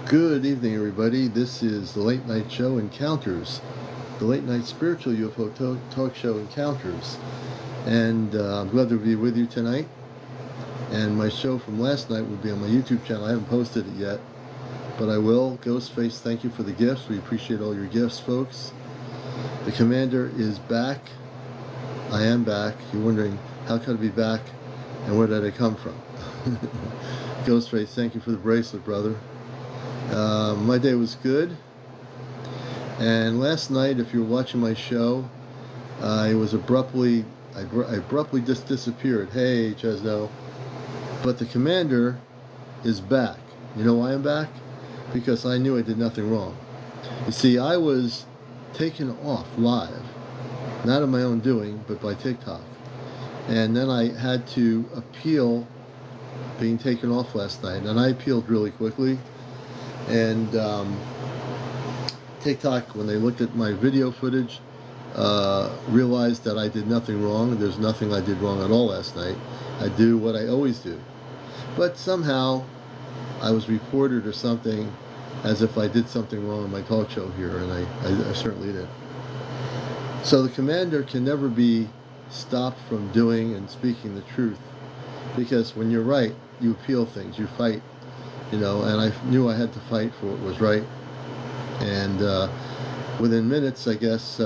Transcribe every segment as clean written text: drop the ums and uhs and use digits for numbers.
Good evening, everybody. This is the late night show Encounters, the late night spiritual UFO talk show Encounters. And I'm glad to be with you tonight. And my show from last night will be on my YouTube channel. I haven't posted it yet, but I will. Ghostface, thank you for the gifts. We appreciate all your gifts, folks. The Commander is back. I am back. You're wondering, how could I be back and where did I come from? Ghostface, thank you for the bracelet, brother. My day was good, and last night, if you were watching my show, I abruptly just disappeared. Hey, Chesno. But the Commander is back. You know why I'm back? Because I knew I did nothing wrong. You see, I was taken off live, not of my own doing, but by TikTok. And then I had to appeal being taken off last night, and I appealed really quickly. And TikTok, when they looked at my video footage, realized that I did nothing wrong. There's nothing I did wrong at all last night. I do what I always do. But somehow I was reported or something as if I did something wrong in my talk show here, and I certainly did. So the Commander can never be stopped from doing and speaking the truth, because when you're right, you appeal things, you fight. You know, and I knew I had to fight for what was right. And within minutes, I guess,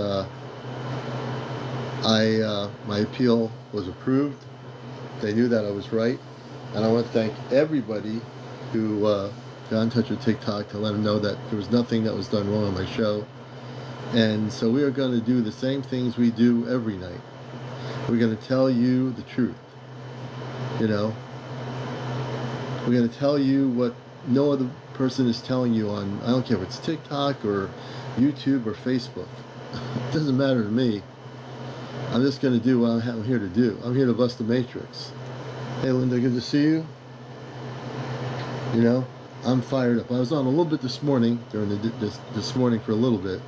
my appeal was approved. They knew that I was right. And I want to thank everybody who got in touch with TikTok to let them know that there was nothing that was done wrong on my show. And so we are going to do the same things we do every night. We're going to tell you the truth. You know, we're going to tell you what no other person is telling you on, I don't care if it's TikTok or YouTube or Facebook. It doesn't matter to me. I'm just going to do what I'm here to do. I'm here to bust the matrix. Hey, Linda, good to see you. You know, I'm fired up. I was on a little bit this morning, this morning for a little bit.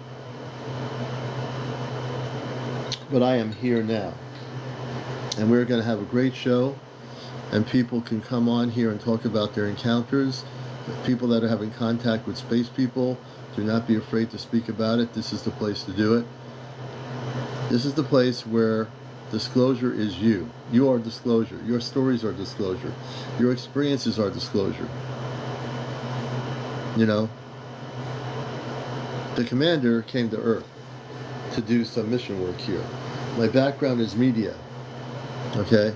But I am here now. And we're going to have a great show. And people can come on here and talk about their encounters. People that are having contact with space people, do not be afraid to speak about it. This is the place to do it. This is the place where disclosure is you. You are disclosure. Your stories are disclosure. Your experiences are disclosure. You know, the Commander came to Earth to do some mission work here. My background is media. Okay?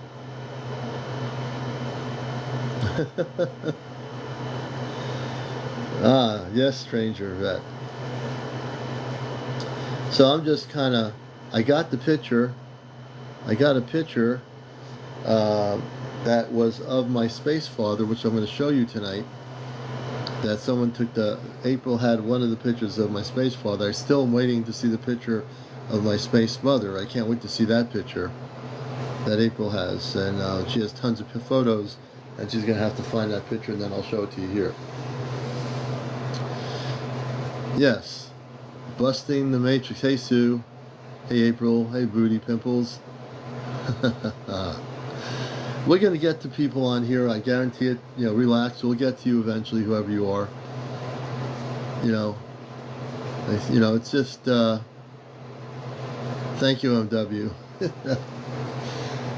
Yes, stranger vet. So I'm just kind of, I got a picture that was of my space father, which I'm going to show you tonight. That someone took April had one of the pictures of my space father. I still am waiting to see the picture of my space mother. I can't wait to see that picture that April has. And she has tons of photos. And she's going to have to find that picture, and then I'll show it to you here. Yes. Busting the Matrix. Hey, Sue. Hey, April. Hey, Booty Pimples. We're going to get to people on here. I guarantee it. You know, relax. We'll get to you eventually, whoever you are. You know, it's just, thank you, MW.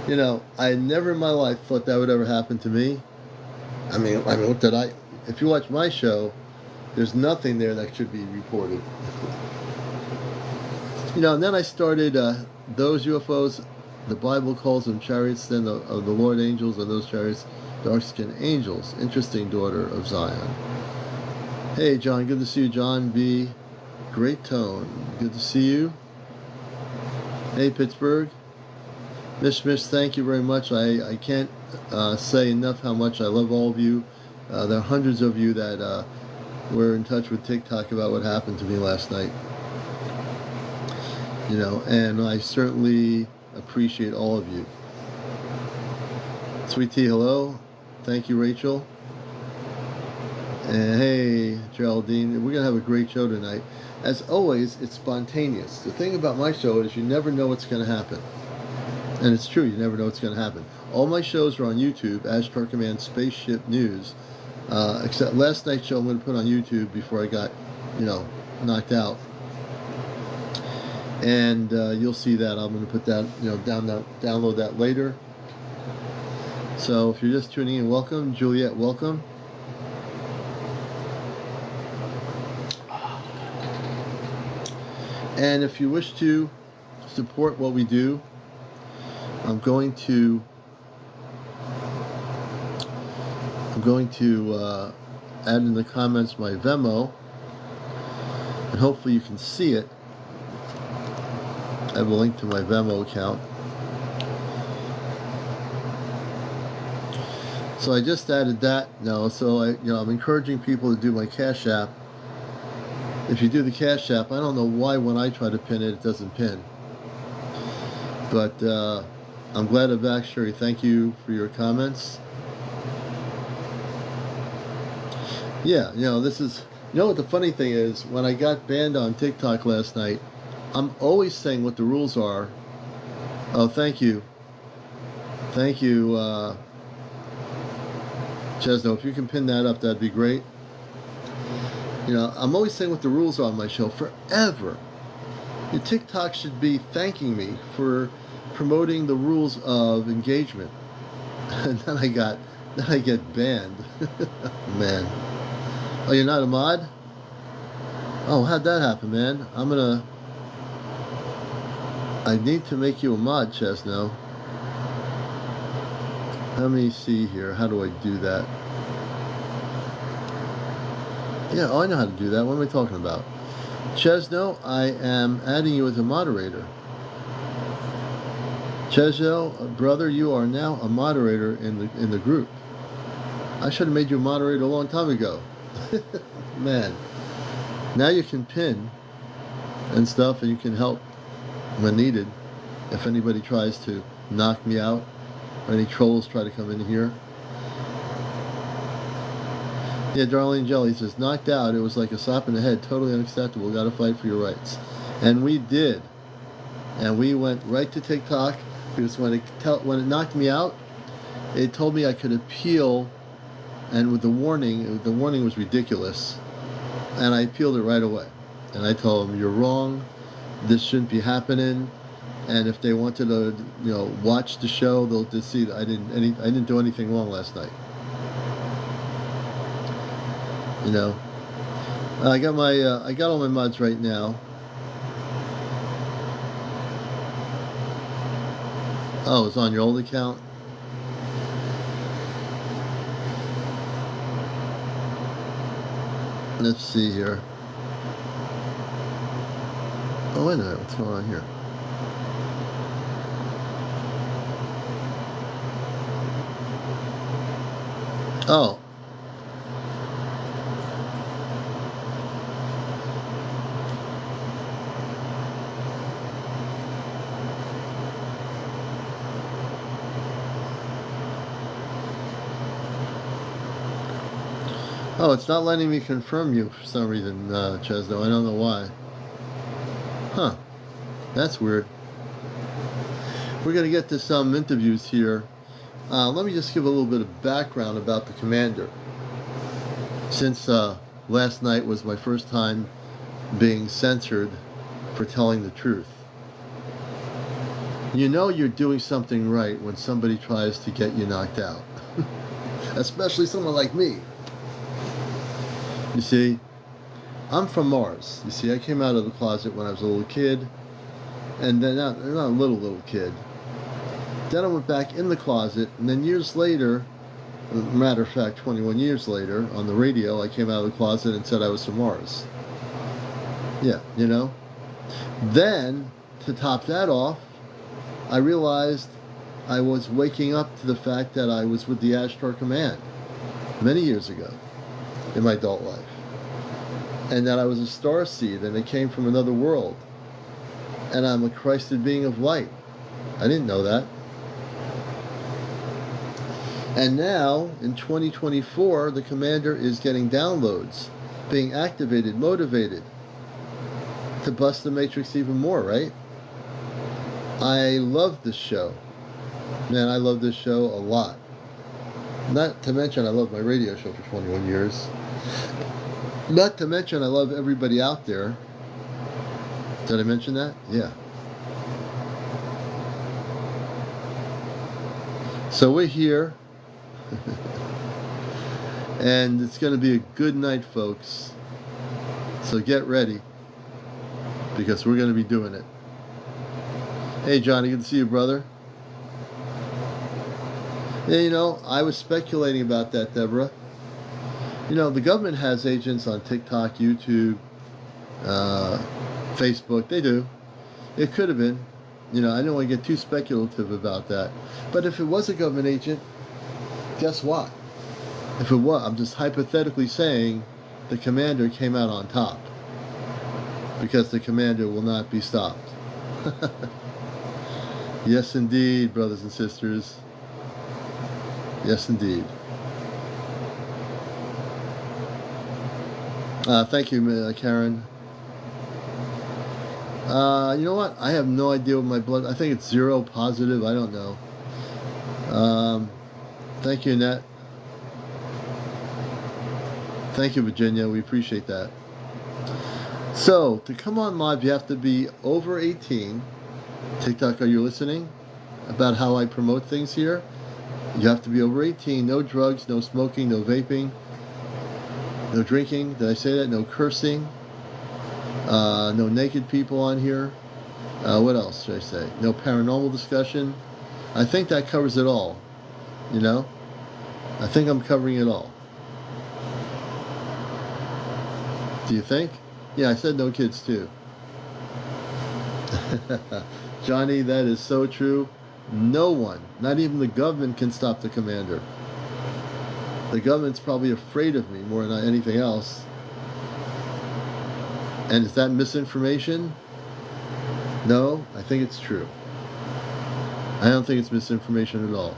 You know, I never in my life thought that would ever happen to me. I mean, what did I? If you watch my show, there's nothing there that should be reported. You know, and then I started those UFOs. The Bible calls them chariots, then of the Lord angels, and those chariots, dark-skinned angels. Interesting, daughter of Zion. Hey, John, good to see you, John B. Great tone. Good to see you. Hey, Pittsburgh. Mish, thank you very much. I can't say enough how much I love all of you. There are hundreds of you that were in touch with TikTok about what happened to me last night. You know, and I certainly appreciate all of you. Sweet Tea, hello. Thank you, Rachel. And hey, Geraldine, we're going to have a great show tonight. As always, it's spontaneous. The thing about my show is you never know what's going to happen. And it's true, you never know what's going to happen. All my shows are on YouTube, Ashtar Command Spaceship News. Except last night's show I'm going to put on YouTube before I got, knocked out. And you'll see that. I'm going to put that, download that later. So if you're just tuning in, welcome. Juliet, welcome. And if you wish to support what we do, I'm going to add in the comments my Venmo, and hopefully you can see it. I have a link to my Venmo account. So I just added that now. So I'm encouraging people to do my Cash App. If you do the Cash App, I don't know why when I try to pin it, it doesn't pin. But I'm glad I'm back, Sherry. Thank you for your comments. Yeah, this is, what the funny thing is, when I got banned on TikTok last night, I'm always saying what the rules are. Oh, thank you. Thank you, Chesno. If you can pin that up, that'd be great. I'm always saying what the rules are on my show forever. Your TikTok should be thanking me for promoting the rules of engagement. And then I get banned. Man. Oh, you're not a mod? Oh, how'd that happen, man? I need to make you a mod, Chesno. Let me see here. How do I do that? Yeah, I know how to do that. What am I talking about? Chesno, I am adding you as a moderator. Chesno, brother, you are now a moderator in the group. I should have made you a moderator a long time ago. Man. Now you can pin and stuff, and you can help when needed. If anybody tries to knock me out, or any trolls try to come in here. Yeah, Darlene Jelly says, knocked out, it was like a slap in the head, totally unacceptable, gotta fight for your rights. And we did. And we went right to TikTok, because when it knocked me out, it told me I could appeal, and with the warning was ridiculous, and I appealed it right away. And I told them, you're wrong, this shouldn't be happening, and if they wanted to, watch the show, they'll just see that I didn't do anything wrong last night. I got all my mods right now. Oh, it's on your old account? Let's see here. Oh, wait a minute, what's going on here? Oh. Oh, it's not letting me confirm you for some reason, Chesno. I don't know why. Huh. That's weird. We're going to get to some interviews here. Let me just give a little bit of background about the commander. Since last night was my first time being censored for telling the truth. You know you're doing something right when somebody tries to get you knocked out. Especially someone like me. You see, I'm from Mars. You see, I came out of the closet when I was a little kid, and then not a little kid. Then I went back in the closet, and then years later, matter of fact, 21 years later, on the radio, I came out of the closet and said I was from Mars. Yeah, Then, to top that off, I realized I was waking up to the fact that I was with the Ashtar Command many years ago in my adult life, and that I was a star seed and it came from another world, and I'm a Christed being of light. I didn't know that. And now in 2024 the commander is getting downloads, being activated, motivated to bust the matrix even more, right? I love this show. Man, I love this show a lot. Not to mention I love my radio show for 21 years. Not to mention I love everybody out there. Did I mention that? Yeah. So we're here. And it's going to be a good night, folks. So get ready, because we're going to be doing it. Hey, Johnny, good to see you, brother. Yeah, you know, I was speculating about that, Deborah. You know, the government has agents on TikTok, YouTube, Facebook. They do. It could have been. You know, I don't want to get too speculative about that. But if it was a government agent, guess what? If it was, I'm just hypothetically saying the commander came out on top. Because the commander will not be stopped. Yes, indeed, brothers and sisters. Yes, indeed. Thank you, Karen. You know what? I have no idea what my blood... I think it's 0 positive. I don't know. Thank you, Annette. Thank you, Virginia. We appreciate that. So, to come on live, you have to be over 18. TikTok, are you listening? About how I promote things here? You have to be over 18. No drugs, no smoking, no vaping, no drinking. Did I say that? No cursing. No naked people on here. What else should I say? No paranormal discussion. I think that covers it all. You know? I think I'm covering it all. Do you think? Yeah, I said no kids too. Johnny, that is so true. No one, not even the government, can stop the commander. The government's probably afraid of me more than anything else. And is that misinformation? No, I think it's true. I don't think it's misinformation at all.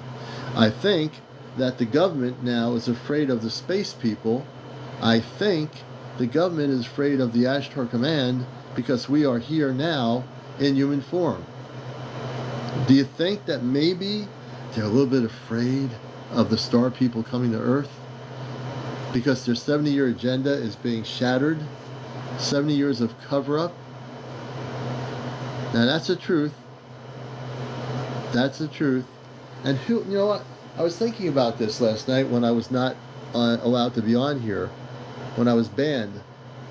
I think that the government now is afraid of the space people. I think the government is afraid of the Ashtar Command because we are here now in human form. Do you think that maybe they're a little bit afraid of the star people coming to Earth? Because their 70-year agenda is being shattered? 70 years of cover-up? Now that's the truth. That's the truth. And who, you know what? I was thinking about this last night when I was not allowed to be on here, when I was banned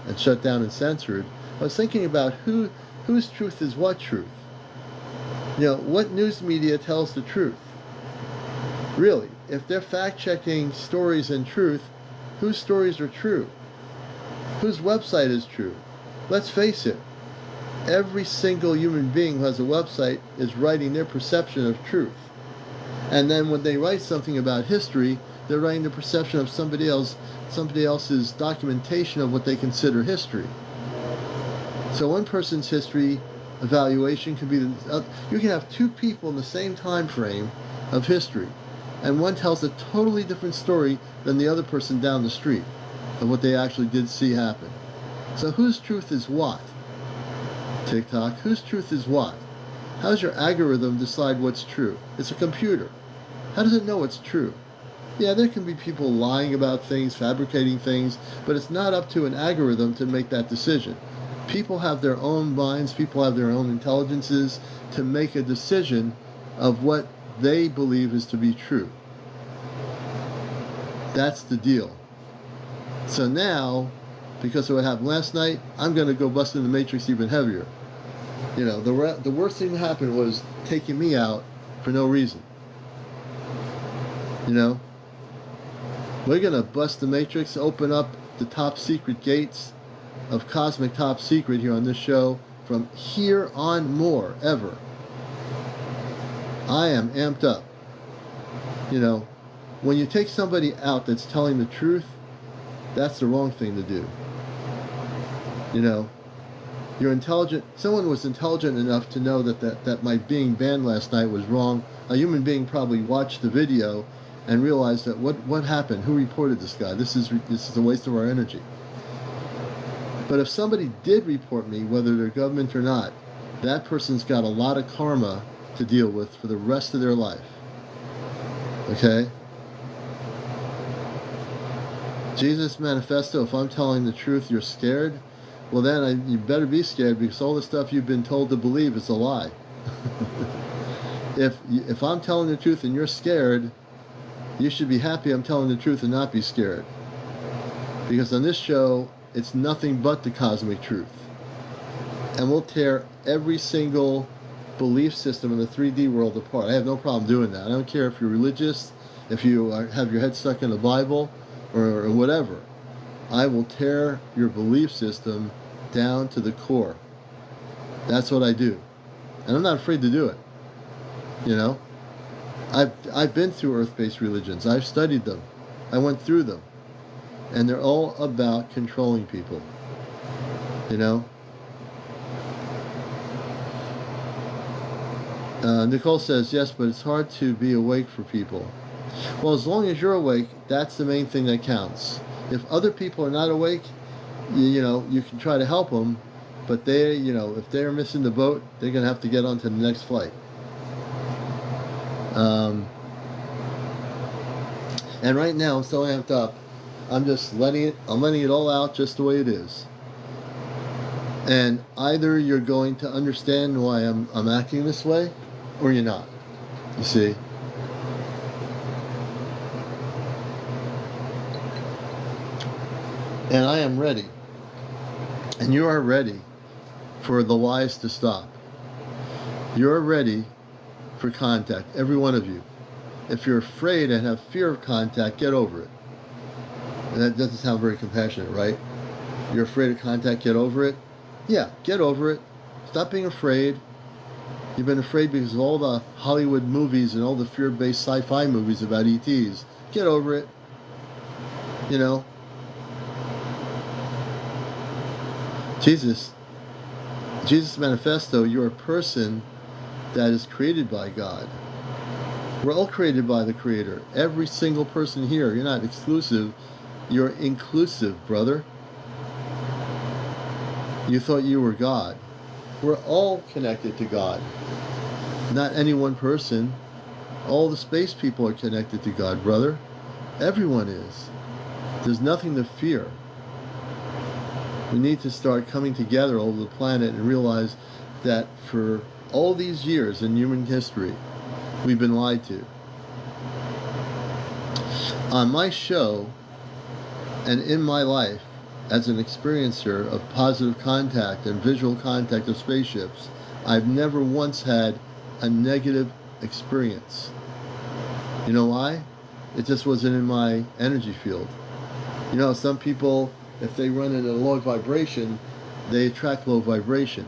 and shut down and censored. I was thinking about whose truth is what truth. You know, what news media tells the truth? Really, if they're fact-checking stories and truth, whose stories are true? Whose website is true? Let's face it, every single human being who has a website is writing their perception of truth. And then when they write something about history, they're writing the perception of somebody else's documentation of what they consider history. So one person's history evaluation could be, you can have two people in the same time frame of history, and one tells a totally different story than the other person down the street of what they actually did see happen. So whose truth is what? TikTok, whose truth is what? How does your algorithm decide what's true? It's a computer. How does it know what's true? Yeah, there can be people lying about things, fabricating things, but it's not up to an algorithm to make that decision. People have their own minds, people have their own intelligences to make a decision of what they believe is to be true. That's the deal. So now, because of what happened last night, I'm going to go bust in the matrix even heavier. You know, the worst thing that happened was taking me out for no reason. You know, we're going to bust the matrix, open up the top secret gates of cosmic top secret here on this show from here on more ever. I am amped up. You know, when you take somebody out that's telling the truth, that's the wrong thing to do. You know, you're intelligent. Someone was intelligent enough to know that my being banned last night was wrong. A human being probably watched the video and realized that what happened? Who reported this guy? This is a waste of our energy. But if somebody did report me, whether they're government or not, that person's got a lot of karma to deal with for the rest of their life. Okay? Jesus Manifesto, if I'm telling the truth, you're scared, well then you better be scared, because all the stuff you've been told to believe is a lie. If I'm telling the truth and you're scared, you should be happy I'm telling the truth and not be scared. Because on this show, it's nothing but the cosmic truth. And we'll tear every single belief system in the 3D world apart. I have no problem doing that. I don't care if you're religious, if you have your head stuck in the Bible, or whatever. I will tear your belief system down to the core. That's what I do. And I'm not afraid to do it. You know? I've been through earth-based religions. I've studied them. I went through them. And they're all about controlling people. You know? Nicole says, yes, but it's hard to be awake for people. Well, as long as you're awake, that's the main thing that counts. If other people are not awake, you know, you can try to help them, but they, you know, if they're missing the boat, they're going to have to get on to the next flight. And right now, I'm so amped up, I'm just letting it all out just the way it is. And either you're going to understand why I'm acting this way, or you're not. You see? And I am ready. And you are ready for the lies to stop. You're ready for contact, every one of you. If you're afraid and have fear of contact, get over it. And that doesn't sound very compassionate, right? You're afraid of contact, get over it? Yeah, get over it. Stop being afraid. You've been afraid because of all the Hollywood movies and all the fear-based sci-fi movies about ETs. Get over it. You know? Jesus Manifesto, you're a person that is created by God. We're all created by the Creator. Every single person here. You're not exclusive. You're inclusive, brother. You thought you were God. We're all connected to God. Not any one person. All the space people are connected to God, brother. Everyone is. There's nothing to fear. We need to start coming together over the planet and realize that for all these years in human history, we've been lied to. On my show and in my life, as an experiencer of positive contact and visual contact of spaceships, I've never once had a negative experience. You know why? It just wasn't in my energy field. You know, some people, if they run in a low vibration, they attract low vibration.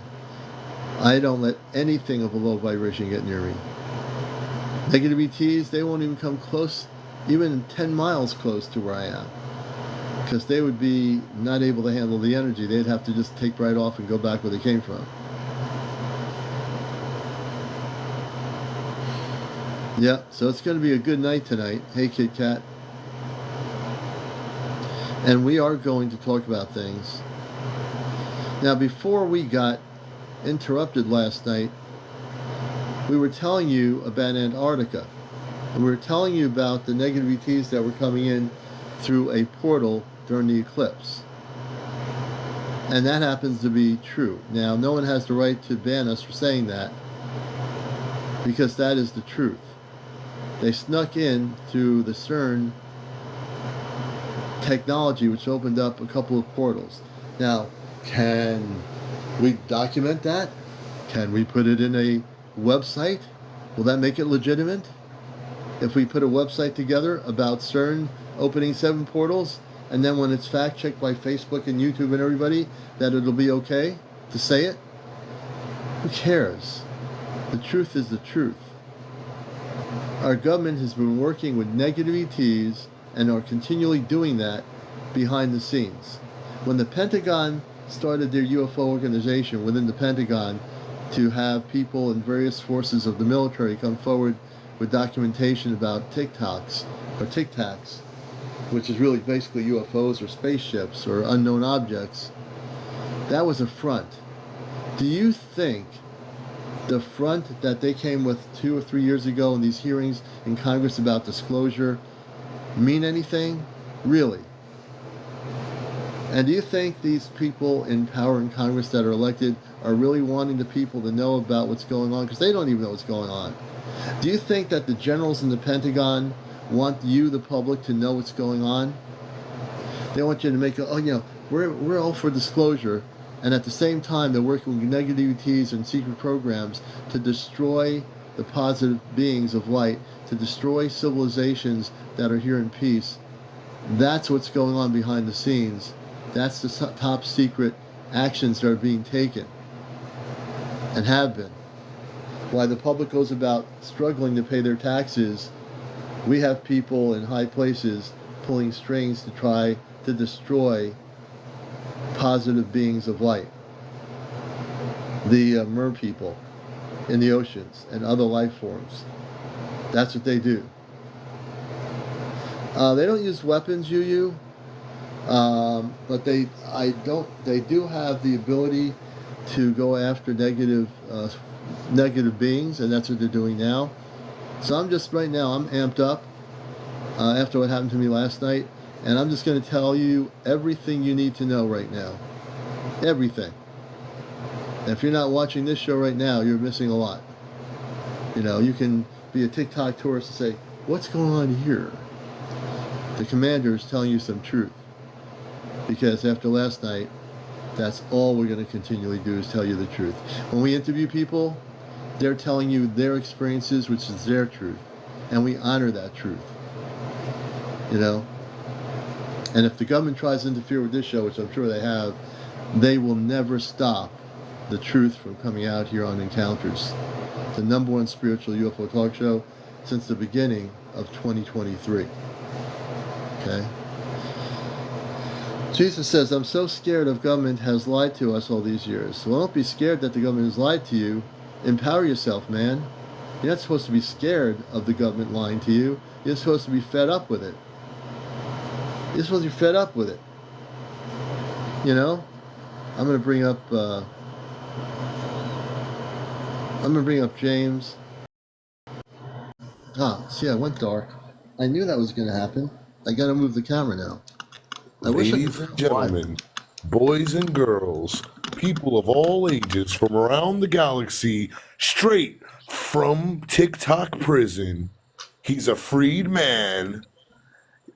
I don't let anything of a low vibration get near me. Negative ETs, they won't even come close, even 10 miles close to where I am. Because they would be not able to handle the energy. They'd have to just take right off and go back where they came from. Yeah, so it's going to be a good night tonight. Hey, Kit Kat. And we are going to talk about things. Now, before we got interrupted last night, we were telling you about Antarctica. And we were telling you about the negative ETs that were coming in through a portal during the eclipse. And that happens to be true. Now, no one has the right to ban us for saying that, because that is the truth. They snuck in through the CERN technology, which opened up a couple of portals. Now, can we document that? Can we put it in a website? Will that make it legitimate? If we put a website together about CERN opening 7 portals, and then when it's fact-checked by Facebook and YouTube and everybody, that it'll be okay to say it? Who cares? The truth is the truth. Our government has been working with negative ETs and are continually doing that behind the scenes. When the Pentagon started their UFO organization within the Pentagon to have people in various forces of the military come forward with documentation about Tic-Tacs, which is really basically UFOs or spaceships or unknown objects, that was a front. Do you think the front that they came with 2 or 3 years ago in these hearings in Congress about disclosure mean anything? Really? And do you think these people in power in Congress that are elected are really wanting the people to know about what's going on? Because they don't even know what's going on. Do you think that the generals in the Pentagon want you, the public, to know what's going on? They want you to make we're all for disclosure, and at the same time they're working with negativities and secret programs to destroy the positive beings of light, to destroy civilizations that are here in peace. That's what's going on behind the scenes. That's the top secret actions that are being taken and have been. While the public goes about struggling to pay their taxes, we have people in high places pulling strings to try to destroy positive beings of light. The mer people in the oceans and other life forms. That's what they do. They don't use weapons, but they do have the ability to go after negative beings, and that's what they're doing now. So I'm amped up after what happened to me last night, and I'm just going to tell you everything you need to know right now. Everything. And if you're not watching this show right now, you're missing a lot. You can be a TikTok tourist and say, what's going on here? The commander is telling you some truth. Because after last night, that's all we're going to continually do is tell you the truth. When we interview people, they're telling you their experiences, which is their truth. And we honor that truth. And if the government tries to interfere with this show, which I'm sure they have, they will never stop the truth from coming out here on Encounters. The #1 spiritual UFO talk show since the beginning of 2023. Okay? Jesus says, I'm so scared of government has lied to us all these years. Well, don't be scared that the government has lied to you. Empower yourself, man. You're not supposed to be scared of the government lying to you. You're supposed to be fed up with it. You're supposed to be fed up with it. I'm going to bring up James. See, I went dark. I knew that was going to happen. I got to move the camera now. Ladies and gentlemen, boys and girls, people of all ages from around the galaxy, straight from TikTok prison, he's a freed man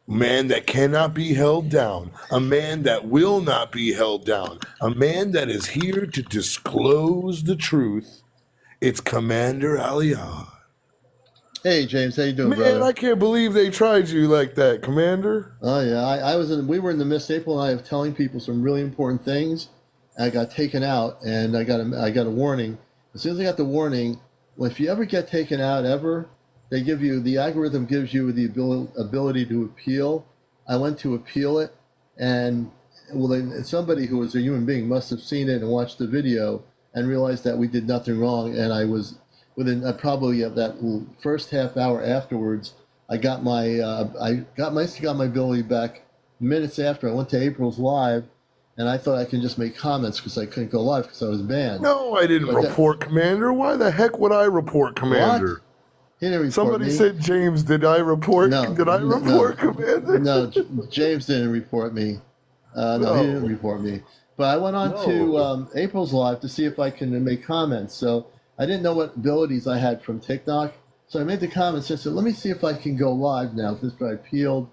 that cannot be held down, a man that will not be held down, a man that is here to disclose the truth. It's CmdrAleon. Hey James, how you doing, Man, brother? I can't believe they tried you like that, Commander. Oh yeah, we were in the midst, April and I, of telling people some really important things. I got taken out, and I got a warning. As soon as I got the warning, well, if you ever get taken out, the algorithm gives you the ability to appeal. I went to appeal it, and somebody who was a human being must have seen it and watched the video and realized that we did nothing wrong, and I was within probably that first half hour afterwards, I got my ability back minutes after. I went to April's live, and I thought I could just make comments because I couldn't go live because I was banned. No, I didn't report Commander. Why the heck would I report Commander? What? He didn't report Somebody me. said, James, did I report? Did I report Commander? No, James didn't report me. No, he didn't report me. But I went on to April's live to see if I can make comments. So I didn't know what abilities I had from TikTok. So I made the comments and said, let me see if I can go live now. Since I peeled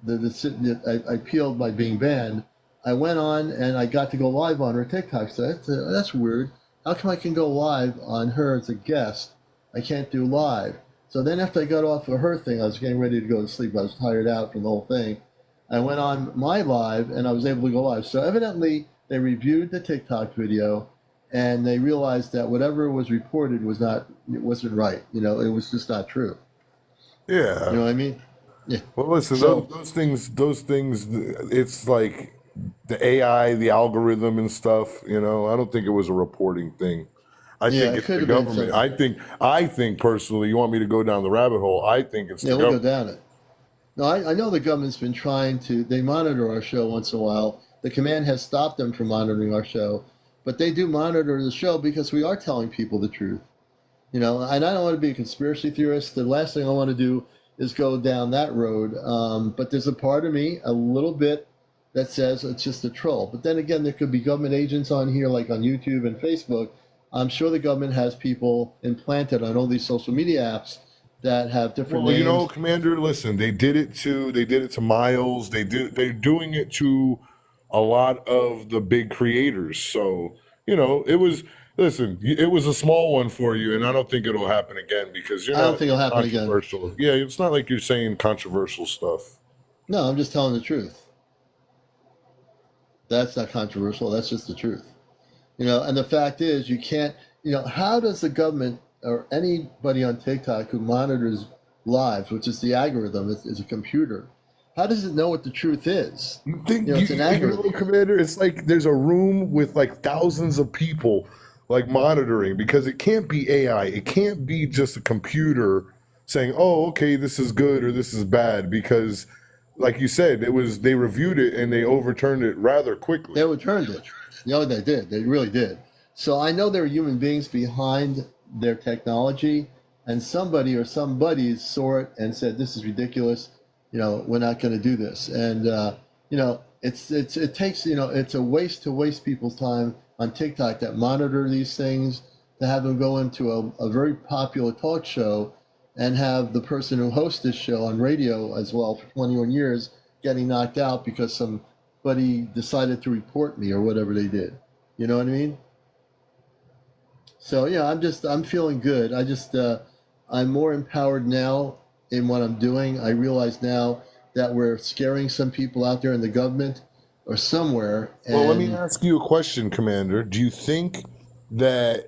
I peeled by being banned. I went on and I got to go live on her TikTok. So that's weird. How come I can go live on her as a guest? I can't do live. So then after I got off of her thing, I was getting ready to go to sleep. I was tired out from the whole thing. I went on my live and I was able to go live. So evidently they reviewed the TikTok video and they realized that whatever was reported wasn't right. It was just not true. Yeah. You know what I mean? Yeah. Well, listen, those things, it's like the AI, the algorithm and stuff, I don't think it was a reporting thing. I think it's the government. I think personally, you want me to go down the rabbit hole, I think it's the government. We'll go down it. No, I know the government's been they monitor our show once in a while. The command has stopped them from monitoring our show, but they do monitor the show because we are telling people the truth. And I don't want to be a conspiracy theorist. The last thing I want to do is go down that road. But there's a part of me, a little bit, that says it's just a troll. But then again, there could be government agents on here, like on YouTube and Facebook. I'm sure the government has people implanted on all these social media apps that have different Well, names. Commander, listen, they did it to Miles. They're doing it to a lot of the big creators. So, it was listen, it was a small one for you, and I don't think it'll happen again because you're I don't not think it'll happen again. controversial. Yeah, it's not like you're saying controversial stuff. No, I'm just telling the truth. That's not controversial. That's just the truth. And the fact is, you can't, how does the government or anybody on TikTok who monitors lives, which is the algorithm, is a computer, how does it know what the truth is? You think It's an algorithm. Commander? It's like there's a room with like thousands of people like monitoring because it can't be AI. It can't be just a computer saying, "Oh, okay, this is good or this is bad," because, like you said, they reviewed it and they overturned it rather They quickly. overturned it. They did. They really did. So I know there are human beings behind their technology, and somebody or somebodies saw it and said, "This is ridiculous. We're not going to do this." And it takes it's a waste to waste people's time on TikTok that monitor these things to have them go into a very popular talk show and have the person who hosts this show on radio as well for 21 years getting knocked out because somebody decided to report me or whatever they did. You know what I mean? So yeah, I'm feeling good. I'm more empowered now in what I'm doing. I realize now that we're scaring some people out there in the government or somewhere, Well, let me and ask you a question, Commander. Do you think that,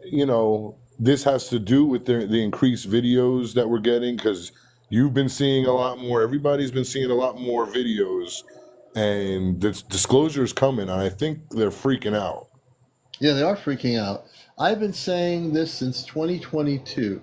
this has to do with the increased videos that we're getting? Because you've been seeing a lot more, everybody's been seeing a lot more videos, and the disclosure is coming. And I think they're freaking out. yeah, they are freaking out. I've been saying this since 2022,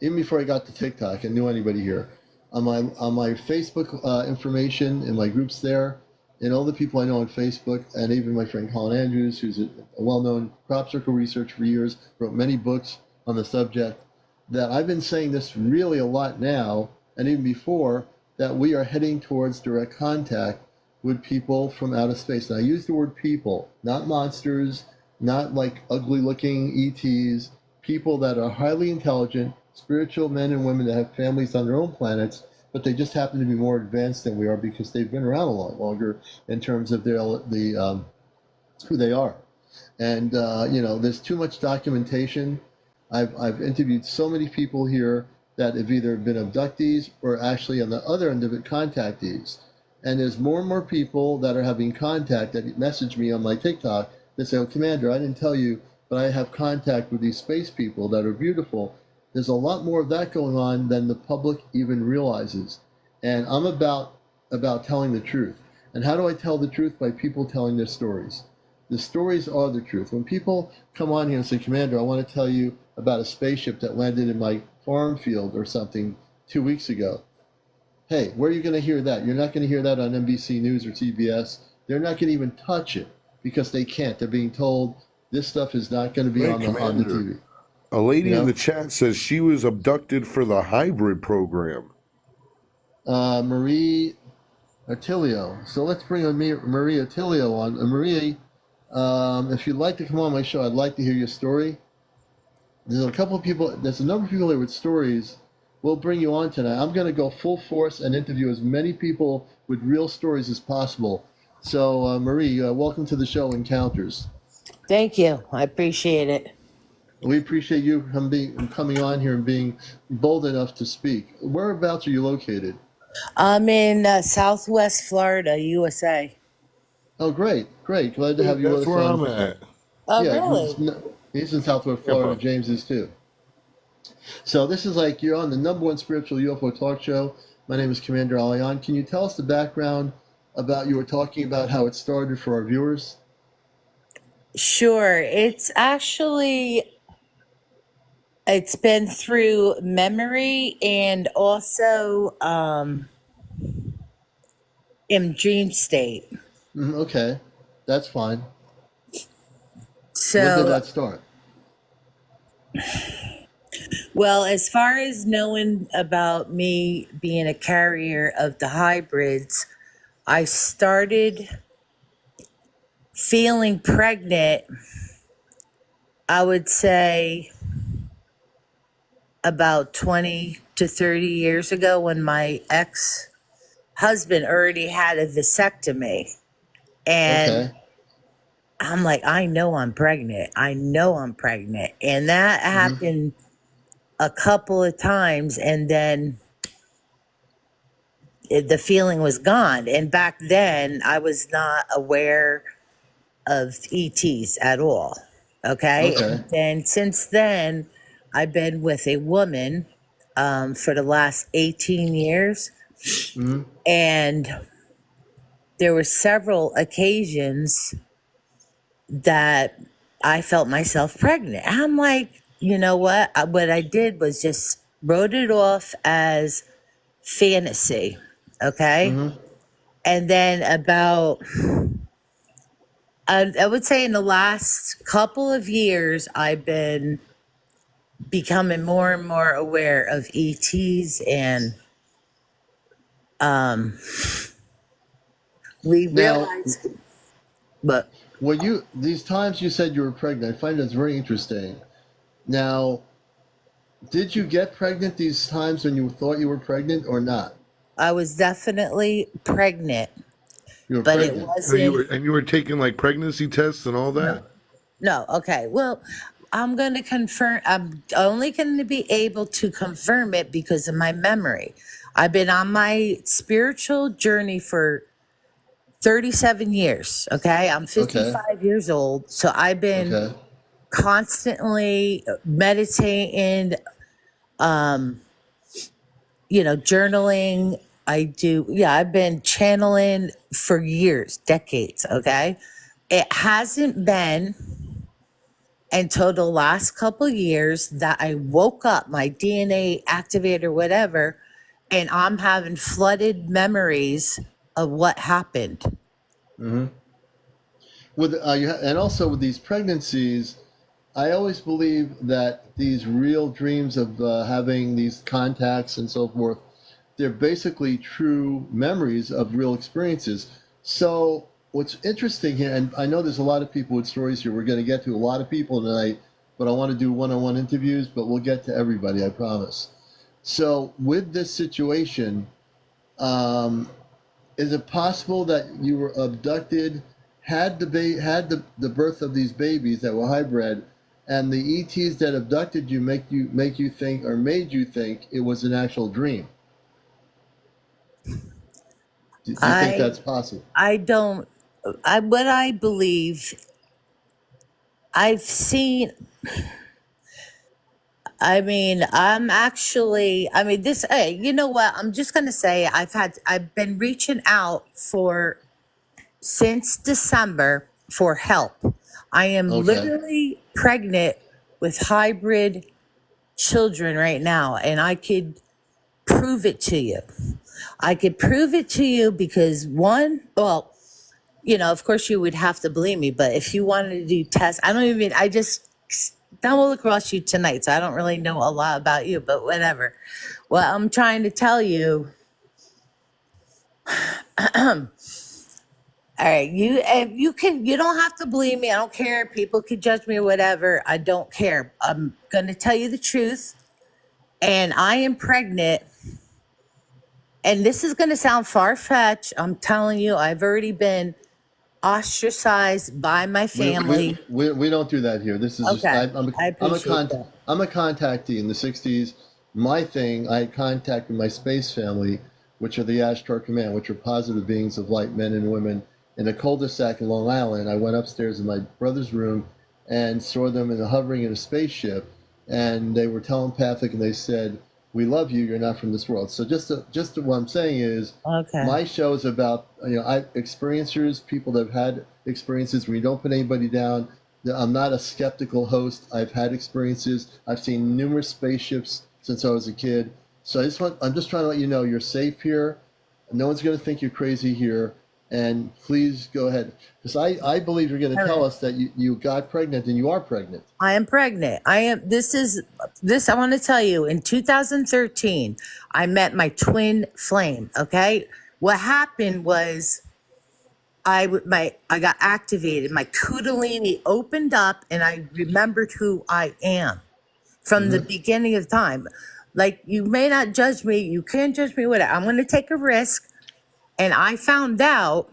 even before I got to TikTok and knew anybody here. On my Facebook information in my groups there, and all the people I know on Facebook, and even my friend Colin Andrews, who's a well-known crop circle researcher for years, wrote many books on the subject. That I've been saying this really a lot now, and even before, that we are heading towards direct contact with people from outer space. And I use the word people, not monsters, not like ugly-looking ETs, people that are highly intelligent, spiritual men and women that have families on their own planets, but they just happen to be more advanced than we are because they've been around a lot longer in terms of who they are. And there's too much documentation. I've interviewed so many people here that have either been abductees or actually on the other end of it contactees. And there's more and more people that are having contact that message me on my TikTok that say, "Oh, Commander, I didn't tell you, but I have contact with these space people that are beautiful." There's a lot more of that going on than the public even realizes. And I'm about telling the truth. And how do I tell the truth? By people telling their stories. The stories are the truth. When people come on here and say, "Commander, I want to tell you about a spaceship that landed in my farm field or something 2 weeks ago." Hey, where are you going to hear that? You're not going to hear that on NBC News or CBS. They're not going to even touch it because they can't. They're being told this stuff is not going to be Wait, on the Commander, TV. a You lady in the know, chat says she was abducted for the hybrid program. Marie Attilio. So let's bring Marie Attilio on. Marie, if you'd like to come on my show, I'd like to hear your story. There's a couple of people. There's a number of people here with stories. We'll bring you on tonight. I'm going to go full force and interview as many people with real stories as possible. So, Marie, welcome to the show, Encounters. Thank you. I appreciate it. We appreciate you coming on here and being bold enough to speak. Whereabouts are you located? I'm in Southwest Florida, USA. Oh, great, great. Glad to Hey, have you with that's us where I'm on. at. Oh, Yeah, really? he's in Southwest Florida. Yeah. James is too. So this is like you're on the number one spiritual UFO talk show. My name is CmdrAleon. Can you tell us the background about you were talking about how it started for our viewers? Sure. It's been through memory and also in dream state. Okay, that's fine. When did So, that start? well, as far as knowing about me being a carrier of the hybrids, I started feeling pregnant, I would say about 20 to 30 years ago, when my ex-husband already had a vasectomy. And Okay. I'm like, I know I'm pregnant. I know I'm pregnant. And that Mm-hmm. happened a couple of times. And then the feeling was gone. And back then, I was not aware of ETs at all. Okay. Okay. And then since then, I've been with a woman for the last 18 years. Mm-hmm. And there were several occasions that I felt myself pregnant. I'm like, you know what? What I did was just wrote it off as fantasy. Okay. Mm-hmm. And then about, I would say in the last couple of years, I've been becoming more and more aware of ETs, and um, we Now, realized, but these times you said you were pregnant, I find that's very interesting. Now, did you get pregnant these times when you thought you were pregnant or not? I was definitely pregnant, You were but it pregnant. wasn't. You were taking like pregnancy tests and all that? No, okay. Well, I'm going to confirm. I'm only going to be able to confirm it because of my memory. I've been on my spiritual journey for 37 years. Okay. I'm Okay. 55 years old. So I've been Okay. constantly meditating, journaling. I've been channeling for years, decades. Okay. It hasn't been until the last couple years that I woke up, my DNA activator, whatever, and I'm having flooded memories of what happened. Mm-hmm. And also with these pregnancies, I always believe that these real dreams of having these contacts and so forth, they're basically true memories of real experiences. So what's interesting here, and I know there's a lot of people with stories here. We're going to get to a lot of people tonight, but I want to do one-on-one interviews, but we'll get to everybody, I promise. So with this situation, um, is it possible that you were abducted, had the birth of these babies that were hybrid, and the ETs that abducted you make you think or made you think it was an actual dream? Do you think I that's possible? I don't what I believe I've seen. This, hey, you know what? I'm just going to say I've been reaching out since December for help. I am Okay. literally pregnant with hybrid children right now, and I could prove it to you. I could prove it to you because of course you would have to believe me, but if you wanted to do tests, I just stumbled across you tonight, so I don't really know a lot about you, but whatever. What I'm trying to tell you, all right, you don't have to believe me. I don't care. People could judge me or whatever. I don't care. I'm going to tell you the truth. And I am pregnant. And this is going to sound far-fetched. I'm telling you, I've already been ostracized by my family. We don't do that here. This is just Okay. I appreciate that. I'm a contactee in the '60s. My thing, I had contact with my space family, which are the Ashtar Command, which are positive beings of light, men and women. In a cul-de-sac in Long Island, I went upstairs in my brother's room and saw them hovering in a spaceship, and they were telepathic, and they said, "We love you. You're not from this world." So what I'm saying is, Okay. my show is about experiencers, people that have had experiences where you don't put anybody down. I'm not a skeptical host. I've had experiences. I've seen numerous spaceships since I was a kid. So I'm just trying to let you know you're safe here. No one's going to think you're crazy here. And please go ahead, because I believe you're going to tell us that you got pregnant and you are pregnant. I am pregnant. I want to tell you, in 2013, I met my twin flame. Okay. What happened was I got activated. My Kundalini opened up, and I remembered who I am from the beginning of time. Like, you may not judge me, you can't judge me with it. I'm going to take a risk, and I found out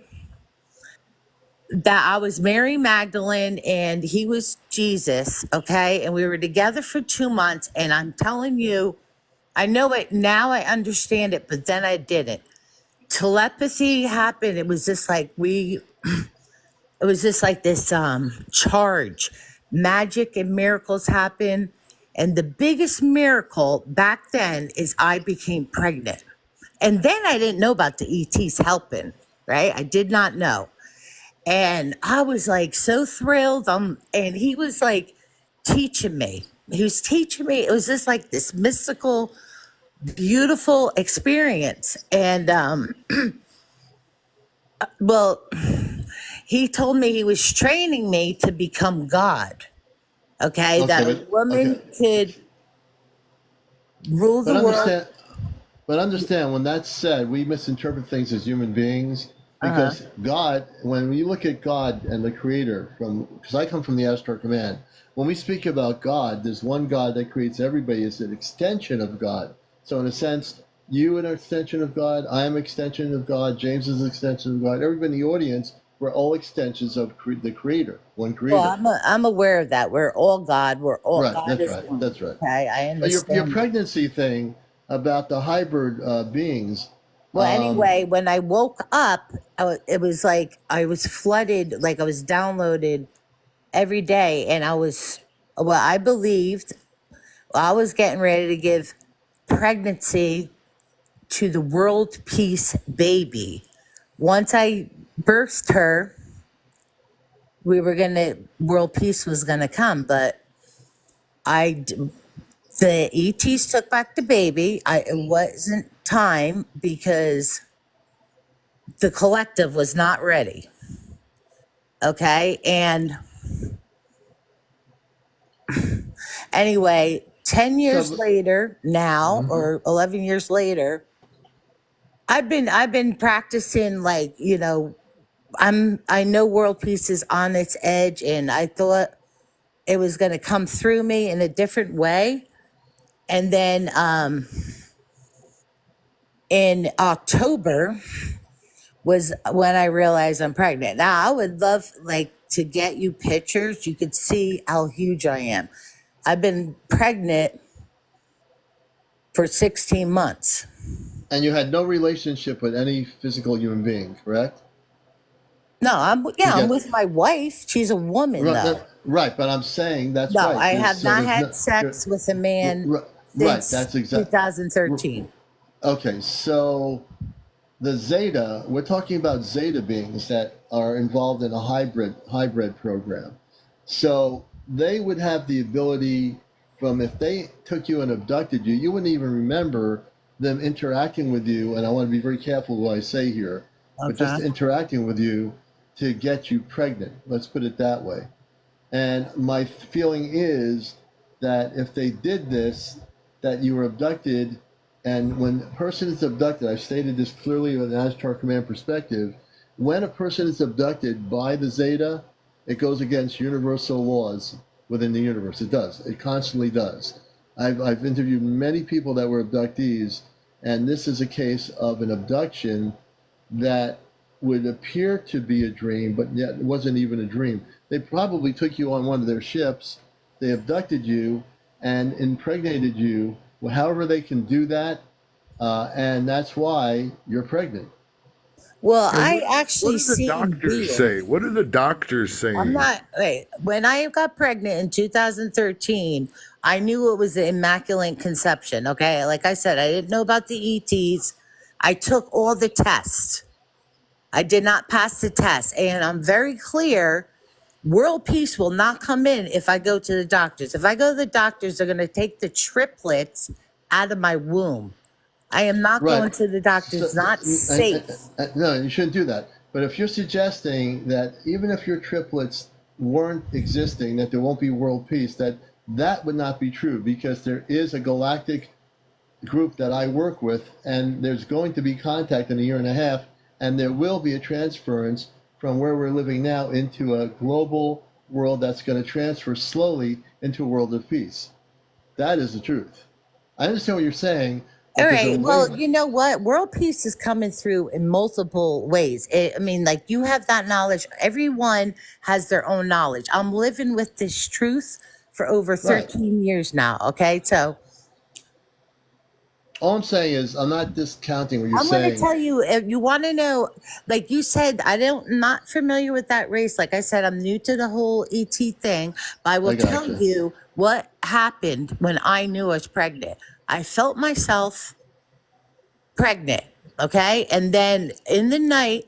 that I was Mary Magdalene and he was Jesus, okay? And we were together for 2 months, and I'm telling you, I know it now, I understand it, but then I didn't. Telepathy happened. It was just like it was just like this charge. Magic and miracles happen. And the biggest miracle back then is I became pregnant. And then I didn't know about the ETs helping, right? I did not know. And I was like so thrilled. And he was like teaching me. He was teaching me. It was just like this mystical, beautiful experience. And well, he told me he was training me to become God. Okay, that a woman could rule the world. But understand, when that's said, we misinterpret things as human beings, because God, when you look at God and the Creator, because I come from the Astral Command, when we speak about God, there's one God that creates everybody, is an extension of God. So in a sense, you are an extension of God, I am an extension of God, James is an extension of God, everybody in the audience, we're all extensions of the Creator, one Creator. Well, I'm aware of that. We're all God. We're all right. God. That's right. One. That's right. Okay, I understand. Your pregnancy thing about the hybrid beings. Well, anyway, when I woke up, it was like I was flooded, like I was downloaded every day, and I believed I was getting ready to give pregnancy to the world peace baby. Once I birthed her, world peace was gonna come, but the ETs took back the baby. It wasn't time because the collective was not ready. Okay, and anyway, 10 years later now, or 11 years later, I've been practicing, like, I know world peace is on its edge, and I thought it was going to come through me in a different way. And then in October was when I realized I'm pregnant. Now, I would love, like, to get you pictures. You could see how huge I am. I've been pregnant for 16 months. And you had no relationship with any physical human being, correct? No, I'm with my wife. She's a woman, though. Right, but I'm saying that's no, right. I have not had sex with a man since that's exactly 2013. Okay, so the Zeta, we're talking about Zeta beings that are involved in a hybrid program. So they would have the ability if they took you and abducted you, you wouldn't even remember them interacting with you. And I want to be very careful what I say here, but just interacting with you to get you pregnant. Let's put it that way. And my feeling is that if they did this, that you were abducted. And when a person is abducted, I've stated this clearly with an Astral Command perspective, when a person is abducted by the Zeta, it goes against universal laws within the universe. It does. It constantly does. I've interviewed many people that were abductees, and this is a case of an abduction that would appear to be a dream, but yet it wasn't even a dream. They probably took you on one of their ships, they abducted you and impregnated you, however they can do that, and that's why you're pregnant. Well, I actually see. What do the doctors say? What are the doctors saying? When I got pregnant in 2013, I knew it was an immaculate conception. Okay, like I said, I didn't know about the ETs. I took all the tests. I did not pass the test, and I'm very clear. World peace will not come in if I go to the doctors. If I go to the doctors, they're going to take the triplets out of my womb. I am not going to the doctors. It's not safe. No, you shouldn't do that. But if you're suggesting that even if your triplets weren't existing, that there won't be world peace, that would not be true, because there is a galactic group that I work with, and there's going to be contact in a year and a half, and there will be a transference from where we're living now into a global world that's going to transfer slowly into a world of peace. That is the truth. I understand what you're saying, All but there's a right. way. Well, you know what? World peace is coming through in multiple ways. I mean, like you have that knowledge. Everyone has their own knowledge. I'm living with this truth for over Right. 13 years now. Okay. So All I'm saying is I'm not discounting what you're I'm going to saying. tell you if you want to know, like you said, not familiar with that race. Like I said, I'm new to the whole ET thing, but I will I tell gotcha. you what happened when I knew I was pregnant. I felt myself pregnant. Okay. And then in the night,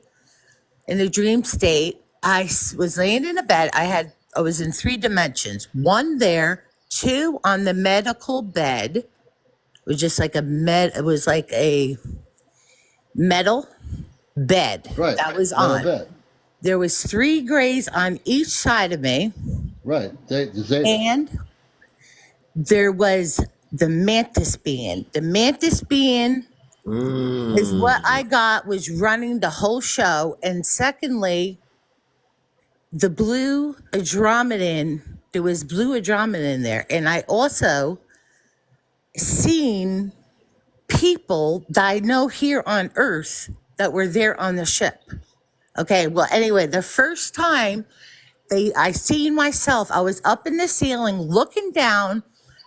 in the dream state, was laying in a bed. I was in 3 dimensions. One there, two on the medical bed. It was just like it was like a metal bed Right. that was Metal on. bed. There was 3 grays on each side of me, Right. Zeta. and there was the mantis being. The mantis being is what I got was running the whole show. And secondly, the blue Andromedan, there was blue Andromedan there. And I also seen people that I know here on Earth that were there on the ship. Okay, well, anyway, the first time I seen myself, I was up in the ceiling looking down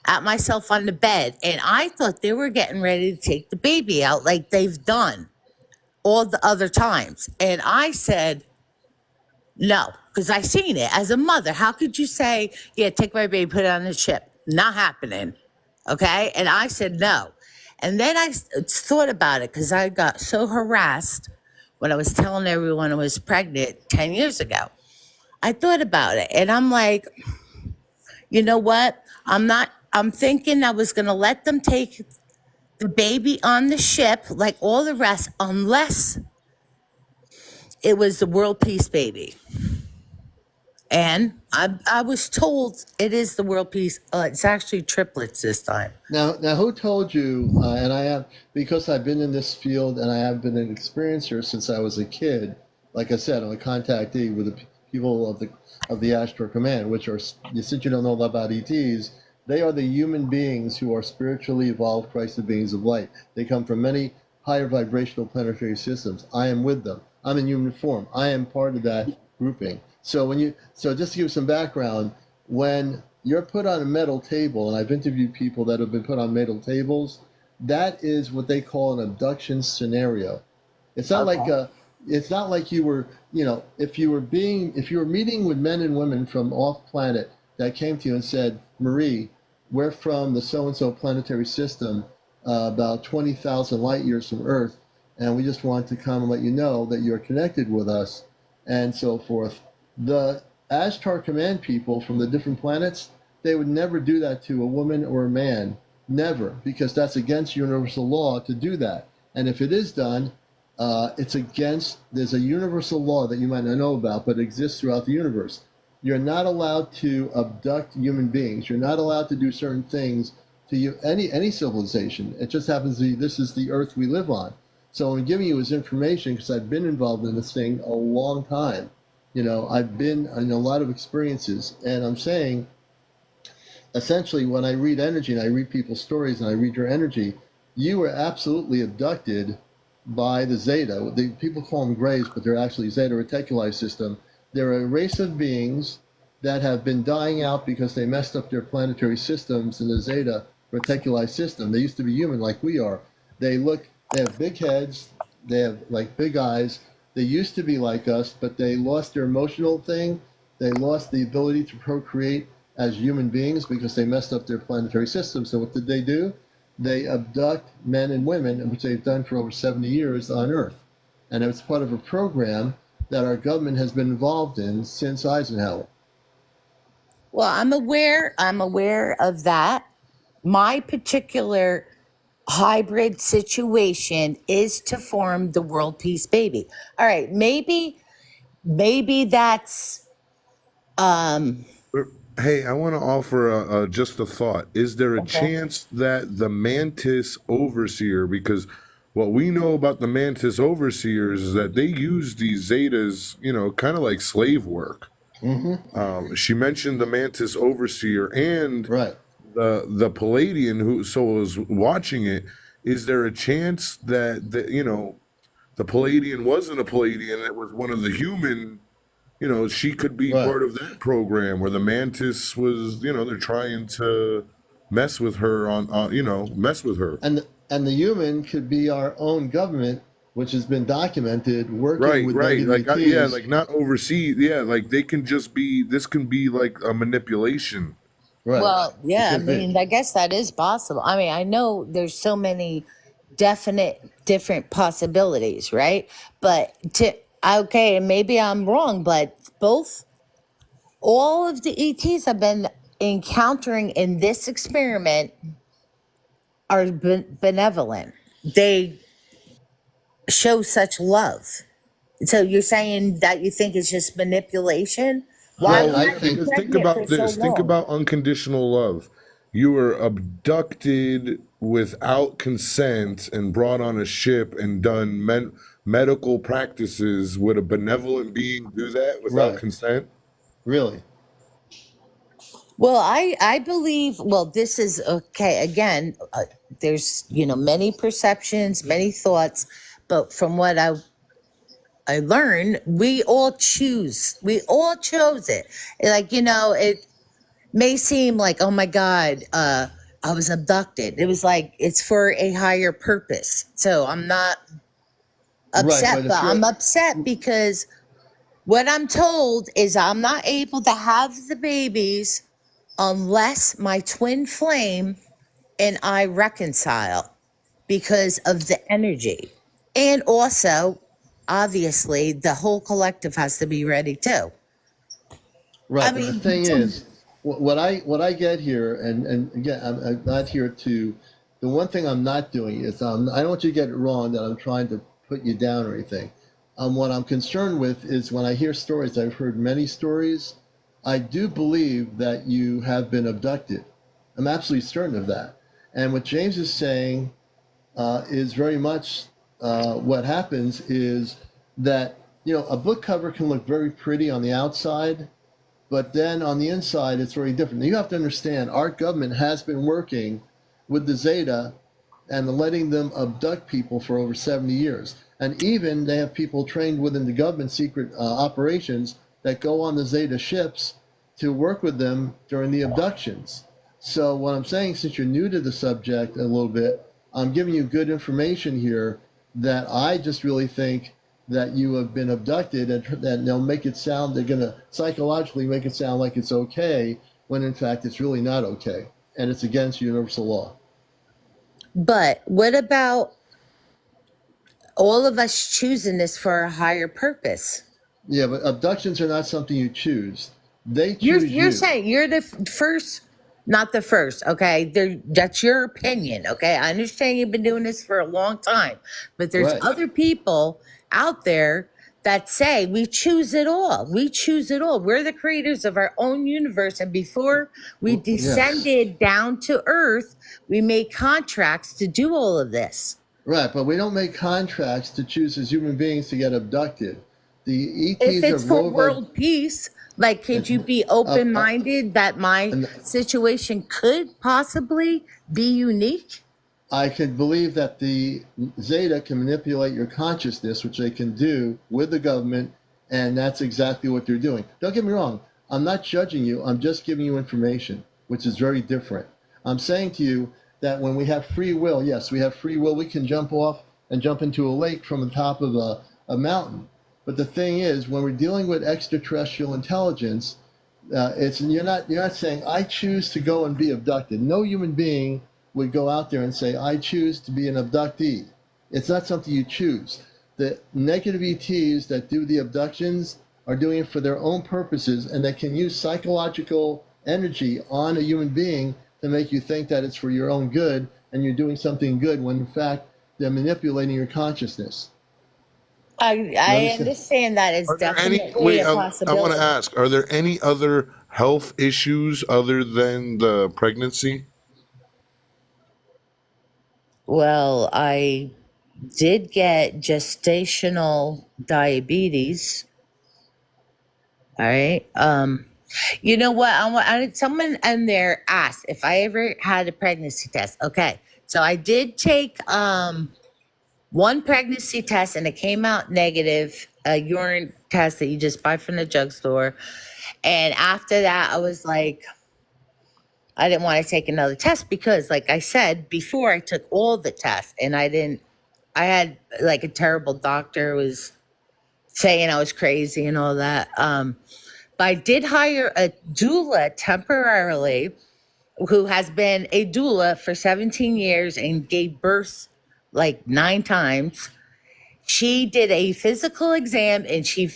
at myself on the bed, and I thought they were getting ready to take the baby out like they've done all the other times. And I said, no, because I seen it as a mother. How could you say, yeah, take my baby, put it on the ship? Not happening. Okay. And I said no. And then I thought about it because I got so harassed when I was telling everyone I was pregnant 10 years ago. I thought about it and I'm like, you know what? I'm thinking I was going to let them take the baby on the ship like all the rest, unless it was the world peace baby. And I was told it is the world peace. It's actually triplets this time. Now, who told you? And I have, because I've been in this field and I have been an experiencer since I was a kid. Like I said, I'm a contactee with the people of the Astral Command, which are, since you don't know a lot about ETs, they are the human beings who are spiritually evolved Christed beings of light. They come from many higher vibrational planetary systems. I am with them. I'm in human form. I am part of that grouping. So just to give some background, when you're put on a metal table, and I've interviewed people that have been put on metal tables, that is what they call an abduction scenario. It's not it's not like you were, if you were meeting with men and women from off planet that came to you and said, Marie, we're from the so and so planetary system, about 20,000 light years from Earth, and we just want to come and let you know that you're connected with us, and so forth. The Ashtar Command people from the different planets, they would never do that to a woman or a man. Never, because that's against universal law to do that. And if it is done, there's a universal law that you might not know about, but it exists throughout the universe. You're not allowed to abduct human beings. You're not allowed to do certain things to any civilization. It just happens to be this is the Earth we live on. So I'm giving you this information because I've been involved in this thing a long time. I've been in a lot of experiences, and I'm saying, essentially, when I read energy and I read people's stories and I read your energy, you were absolutely abducted by the Zeta. People call them grays, but they're actually Zeta Reticuli system. They're a race of beings that have been dying out because they messed up their planetary systems in the Zeta Reticuli system. They used to be human like we are. They have big heads, they have like big eyes. They used to be like us, but they lost their emotional thing. They lost the ability to procreate as human beings because they messed up their planetary system. So what did they do? They abduct men and women, which they've done for over 70 years on Earth. And it's part of a program that our government has been involved in since Eisenhower. Well, I'm aware of that. My particular hybrid situation is to form the world peace baby. All right, maybe that's Hey, I want to offer just a thought. Is there a okay. chance that the mantis overseer, because What we know about the mantis overseers is that they use these Zetas, kind of like slave work. She mentioned the mantis overseer and Right. the Palladian who was watching it. Is there a chance that the Palladian wasn't a Palladian? It was one of the human. She could be Right. part of that program where the mantis was. They're trying to mess with her mess with her. And the human could be our own government, which has been documented working Right, with right. Like, WBTs. like not overseas. Yeah, like they can just be. This can be like a manipulation. Right. Well, It yeah, I could be. mean, I guess that is possible. I mean, I know there's so many definite different possibilities, right? But okay, and maybe I'm wrong, but all of the ETs I've been encountering in this experiment are benevolent. They show such love. So you're saying that you think it's just manipulation? Why Well, were I you think Because think pregnant for about so this. Think long? about unconditional love. You were abducted without consent and brought on a ship and done medical practices. Would a benevolent being do that without right. consent? Really. Well, I believe. Well, this is okay. Again, there's many perceptions, many thoughts, but from what I learned, we all choose. We all chose it. Like it may seem like, oh my God, I was abducted. It was like it's for a higher purpose. So I'm not Right. upset, But but if you're I'm upset because what I'm told is I'm not able to have the babies unless my twin flame and I reconcile because of the energy. And also, obviously, the whole collective has to be ready too. right, I but the mean, thing is, what I get here, and again, I'm not here to. The one thing I'm not doing is I don't want you to get it wrong that I'm trying to put you down or anything. What I'm concerned with is when I hear stories. I've heard many stories. I do believe that you have been abducted. I'm absolutely certain of that. And what James is saying is very much what happens is that a book cover can look very pretty on the outside, but then on the inside it's very different. You have to understand our government has been working with the Zeta and letting them abduct people for over 70 years, and even they have people trained within the government secret operations that go on the Zeta ships to work with them during the abductions. So what I'm saying, since you're new to the subject a little bit, I'm giving you good information here that I just really think that you have been abducted, and that they'll make it sound, they're going to psychologically make it sound like it's okay, when in fact it's really not okay, and it's against universal law. but what about all of us choosing this for a higher purpose? Yeah, but abductions are not something you choose. They You're choose you're you. saying you're the first, not the first. Okay, that's your opinion. Okay, I understand you've been doing this for a long time, but there's Right. other people out there that say we choose it all. We choose it all. We're the creators of our own universe, and before we Yes. descended down to Earth, we made contracts to do all of this. Right, but we don't make contracts to choose as human beings to get abducted. The If ETs are it's for role world peace, like, could you be open minded that my and situation could possibly be unique? I can believe that the Zeta can manipulate your consciousness, which they can do with the government, and that's exactly what they're doing. Don't get me wrong. I'm not judging you. I'm just giving you information, which is very different. I'm saying to you that when we have free will, yes, we have free will. We can jump off and jump into a lake from the top of a mountain. But the thing is, when we're dealing with extraterrestrial intelligence, you're not saying I choose to go and be abducted. No human being would go out there and say I choose to be an abductee. It's not something you choose. The negative ETs that do the abductions are doing it for their own purposes, and they can use psychological energy on a human being to make you think that it's for your own good and you're doing something good, when in fact they're manipulating your consciousness. You I understand? understand that it's Are there any? definitely Wait, a I want to possibility. ask: are there any other health issues other than the pregnancy? Well, I did get gestational diabetes. All right. You know what? Someone in there asked if I ever had a pregnancy test. Okay. So I did take one pregnancy test and it came out negative, a urine test that you just buy from the drugstore. And after that, I was like, I didn't want to take another test because, like I said before, I took all the tests and I had like a terrible doctor who was saying I was crazy and all that. But I did hire a doula temporarily who has been a doula for 17 years and gave birth like 9 times. She did a physical exam and she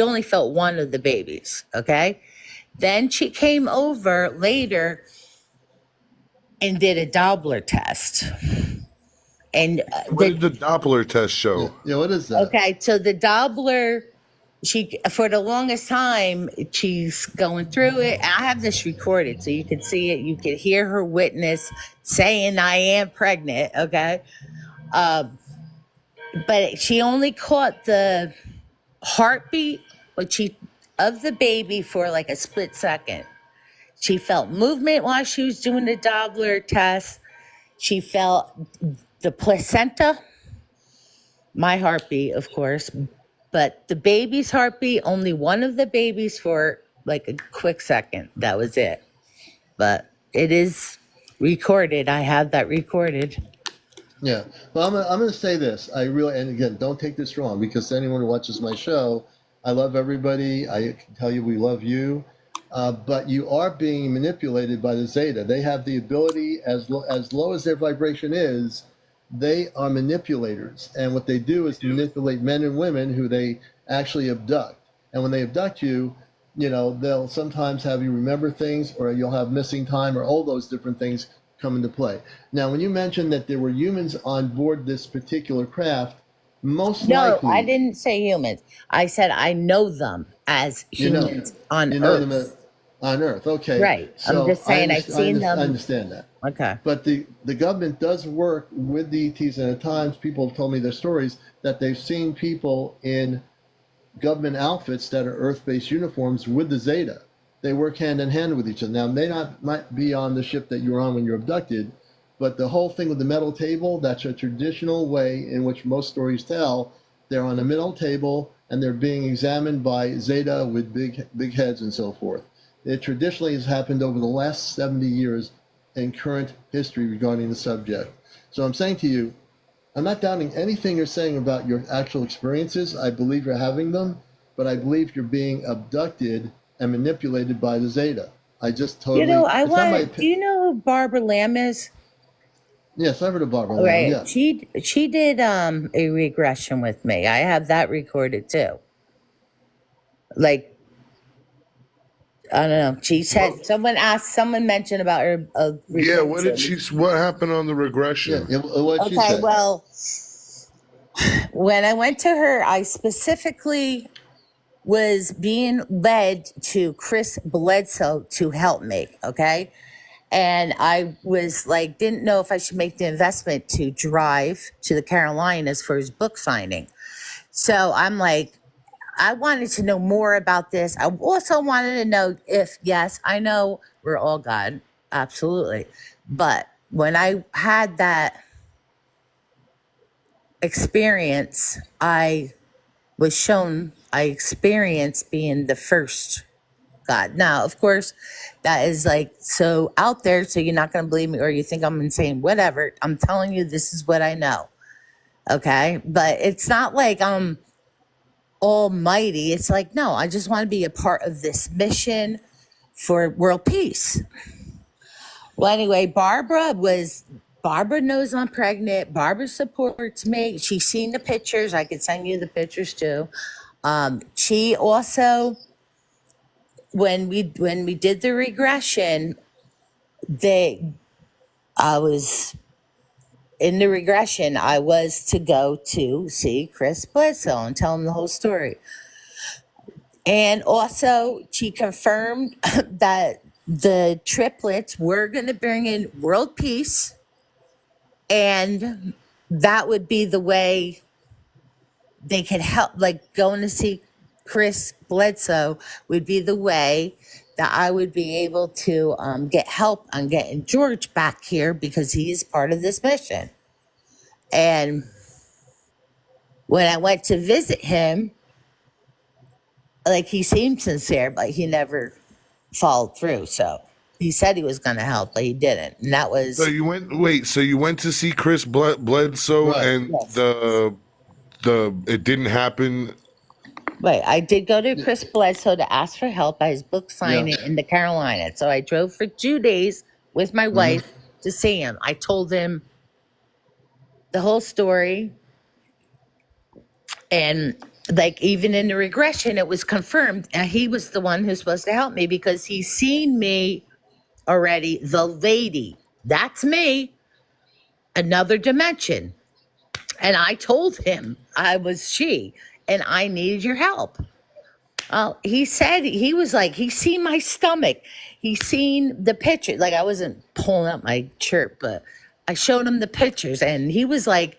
only felt one of the babies. Okay. Then she came over later and did a Doppler test. And What did the Doppler test show? Yeah, what is that? okay, so the Doppler, she for the longest time she's going through it. And I have this recorded, so you can see it. You can hear her witness saying, "I am pregnant." Okay, but she only caught the heartbeat, of the baby for like a split second. She felt movement while she was doing the Doppler test. She felt the placenta, my heartbeat, of course, but the baby's heartbeat, only one of the babies for like a quick second. That was it. But it is recorded. I have that recorded. Yeah. Well, I'm going to say this. And again, don't take this wrong, because anyone who watches my show, I love everybody. I can tell you we love you. But you are being manipulated by the Zeta. They have the ability, as low as their vibration is, they are manipulators. And what they do is manipulate men and women who they actually abduct. And when they abduct you, they'll sometimes have you remember things, or you'll have missing time, or all those different things come into play. Now, when you mentioned that there were humans on board this particular craft, most likely... No, I didn't say humans. I said I know them as humans on Earth. Them on Earth, okay. Right. So I'm just saying I've seen them. I understand that. Okay. But the government does work with the ETs, and at times people have told me their stories that they've seen people in government outfits that are Earth-based uniforms with the Zeta. They work hand in hand with each other. Now, they might be on the ship that you're on when you're abducted, but the whole thing with the metal table, that's a traditional way in which most stories tell. They're on a metal table and they're being examined by Zeta with big heads and so forth. It traditionally has happened over the last 70 years in current history regarding the subject. So I'm saying to you, I'm not doubting anything you're saying about your actual experiences. I believe you're having them, but I believe you're being abducted and manipulated by the Zeta. I just totally... Do you know who Barbara Lamb is? Yes, I've heard of Barbara Lamb, Right. yeah. She did a regression with me. I have that recorded too. Like, I don't know. She said someone mentioned about her. Yeah, what happened on the regression? Yeah, what'd she say? Well, when I went to her, I specifically was being led to Chris Bledsoe to help me, okay? And I was like, didn't know if I should make the investment to drive to the Carolinas for his book signing. So I'm like, I wanted to know more about this. I also wanted to know if, yes, I know we're all God, absolutely. But when I had that experience, I experienced being the first God. Now, of course, that is like so out there, so you're not going to believe me or you think I'm insane, whatever. I'm telling you, this is what I know. Okay? But it's not like I'm almighty. It's like, no, I just want to be a part of this mission for world peace. Well, anyway, Barbara knows I'm pregnant. Barbara supports me. She's seen the pictures. I could send you the pictures too. She also, when we did the regression, I was to go to see Chris Bledsoe and tell him the whole story. And also, she confirmed that the triplets were going to bring in world peace and that would be the way they could help. Like going to see Chris Bledsoe would be the way that I would be able to get help on getting George back here because he is part of this mission. And when I went to visit him, like he seemed sincere, but he never followed through. So he said he was going to help, but he didn't. And that was So you went to see Chris Bledsoe, Right. and Yes. the it didn't happen. Right. I did go to Chris Bledsoe to ask for help at his book signing in the Carolinas. So I drove for 2 days with my wife to see him. I told him the whole story. And like even in the regression, it was confirmed. And he was the one who's supposed to help me because he's seen me already. The lady, that's me, another dimension. And I told him I was she and I needed your help. He said, he was like, he seen my stomach. He seen the picture. Like I wasn't pulling up my shirt, but I showed him the pictures and he was like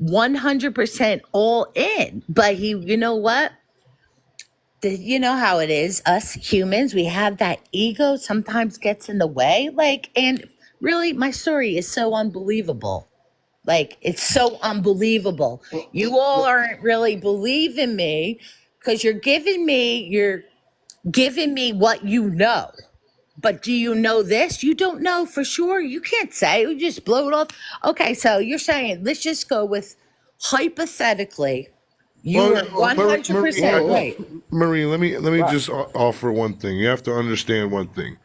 100% all in. But he, you know what? You know how it is. Us humans, we have that ego sometimes gets in the way. Like, and really my story is so unbelievable. Like, it's so unbelievable. You all aren't really believing me because you're giving me what you know. But do you know this? You don't know for sure. You can't say. You just blow it off. Okay, so you're saying, let's just go with hypothetically. You Well, are 100% right. Marie, let me just offer one thing. You have to understand one thing.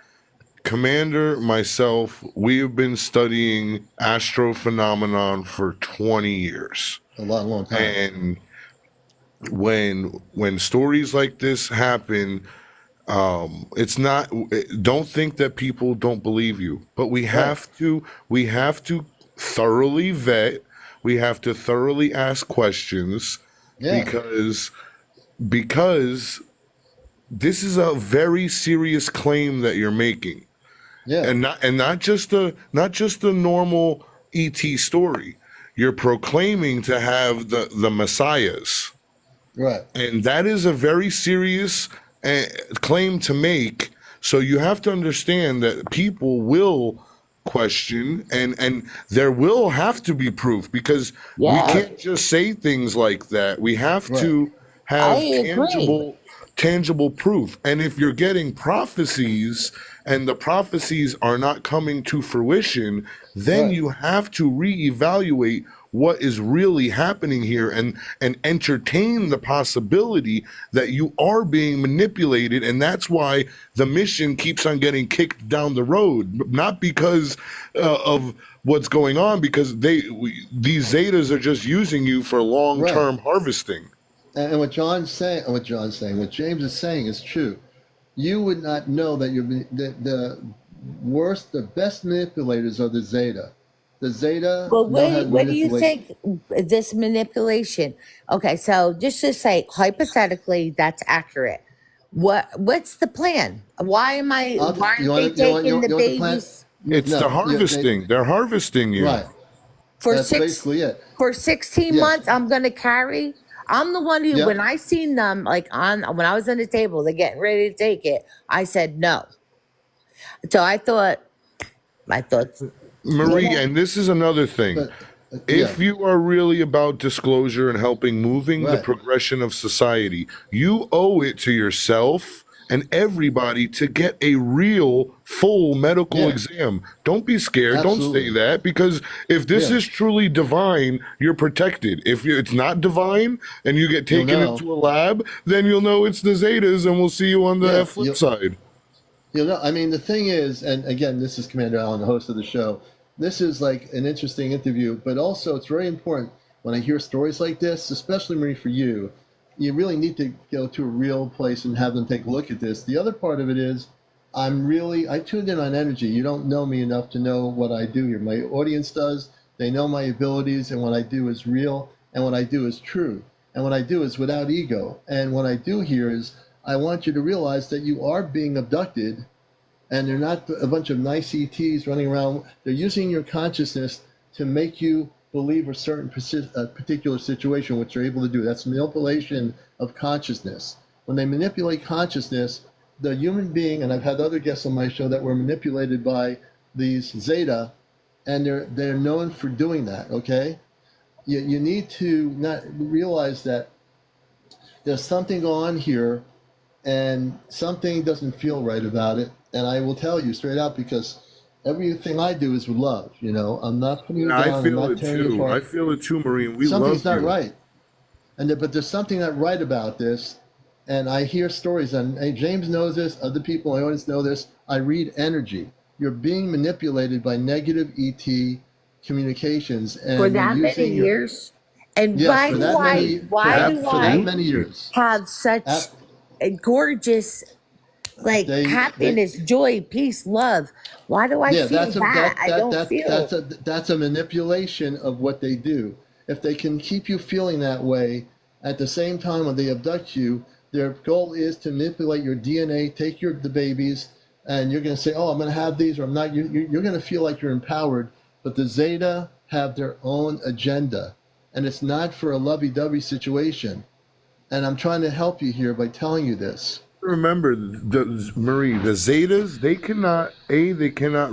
Commander, myself, we have been studying astrophenomenon for 20 years. A long time. And when stories like this happen, it's not, don't think that people don't believe you, but we have to thoroughly vet, we have to thoroughly ask questions because this is a very serious claim that you're making. Yeah. And not just a normal ET story. You're proclaiming to have the messiahs. Right. And that is a very serious claim to make. So you have to understand that people will question and there will have to be proof because we can't just say things like that. We have to have tangible proof. And if you're getting prophecies and the prophecies are not coming to fruition, then you have to reevaluate what is really happening here and entertain the possibility that you are being manipulated. And that's why the mission keeps on getting kicked down the road, not because of what's going on, because these Zetas are just using you for long-term harvesting. And what James is saying is true. You would not know that the best manipulators are the Zeta. The Zeta. Well, what do you think this manipulation? Okay, so just to say hypothetically, that's accurate. What's the plan? Why aren't they taking the babies? It's the harvesting. They're harvesting you. Right. That's basically it. For 16 months, I'm gonna carry. I'm the one who, when I seen them, like when I was on the table, they're getting ready to take it. I said no. So I thought. Marie, and this is another thing. If you are really about disclosure and helping moving the progression of society, you owe it to yourself and everybody to get a real full medical exam. Don't be scared. Absolutely. Don't say that, because if this is truly divine, you're protected. If it's not divine and you get taken into a lab, then you'll know it's the Zetas, and we'll see you on the flip side. You know, I mean, the thing is, and again, this is CmdrAleon, the host of the show. This is like an interesting interview, but also it's very important when I hear stories like this, especially Marie, for you. You really need to go to a real place and have them take a look at this. The other part of it is, I tuned in on energy. You don't know me enough to know what I do here. My audience does. They know my abilities, and what I do is real, and what I do is true, and what I do is without ego. And what I do here is, I want you to realize that you are being abducted, and they're not a bunch of nice ETs running around. They're using your consciousness to make you believe a certain particular situation, which they're able to do. That's manipulation of consciousness. When they manipulate consciousness, the human being, and I've had other guests on my show that were manipulated by these Zeta, and they're known for doing that. Okay, you need to not realize that there's something going on here, and something doesn't feel right about it. And I will tell you straight out, because everything I do is with love. You know, I'm not putting you down. I I'm feel not it tearing you too. I apart. feel it too, Marie. And we Something's love not you. right, but there's something not right about this. And I hear stories, and hey, James knows this. Other people in my audience know this. I read energy. You're being manipulated by negative ET communications, and For they're that many using your years? And yes why for do that many why do for that I many years. have such Ab- a gorgeous, like, They happiness, joy, peace, love? Why do I Yeah, feel that? I don't feel. that's a manipulation of what they do. If they can keep you feeling that way, at the same time when they abduct you, their goal is to manipulate your DNA, take the babies, and you're going to say, "Oh, I'm going to have these," or "I'm not." You're going to feel like you're empowered, but the Zeta have their own agenda, and it's not for a lovey-dovey situation. And I'm trying to help you here by telling you this. Remember, Marie, the Zetas, they cannot they cannot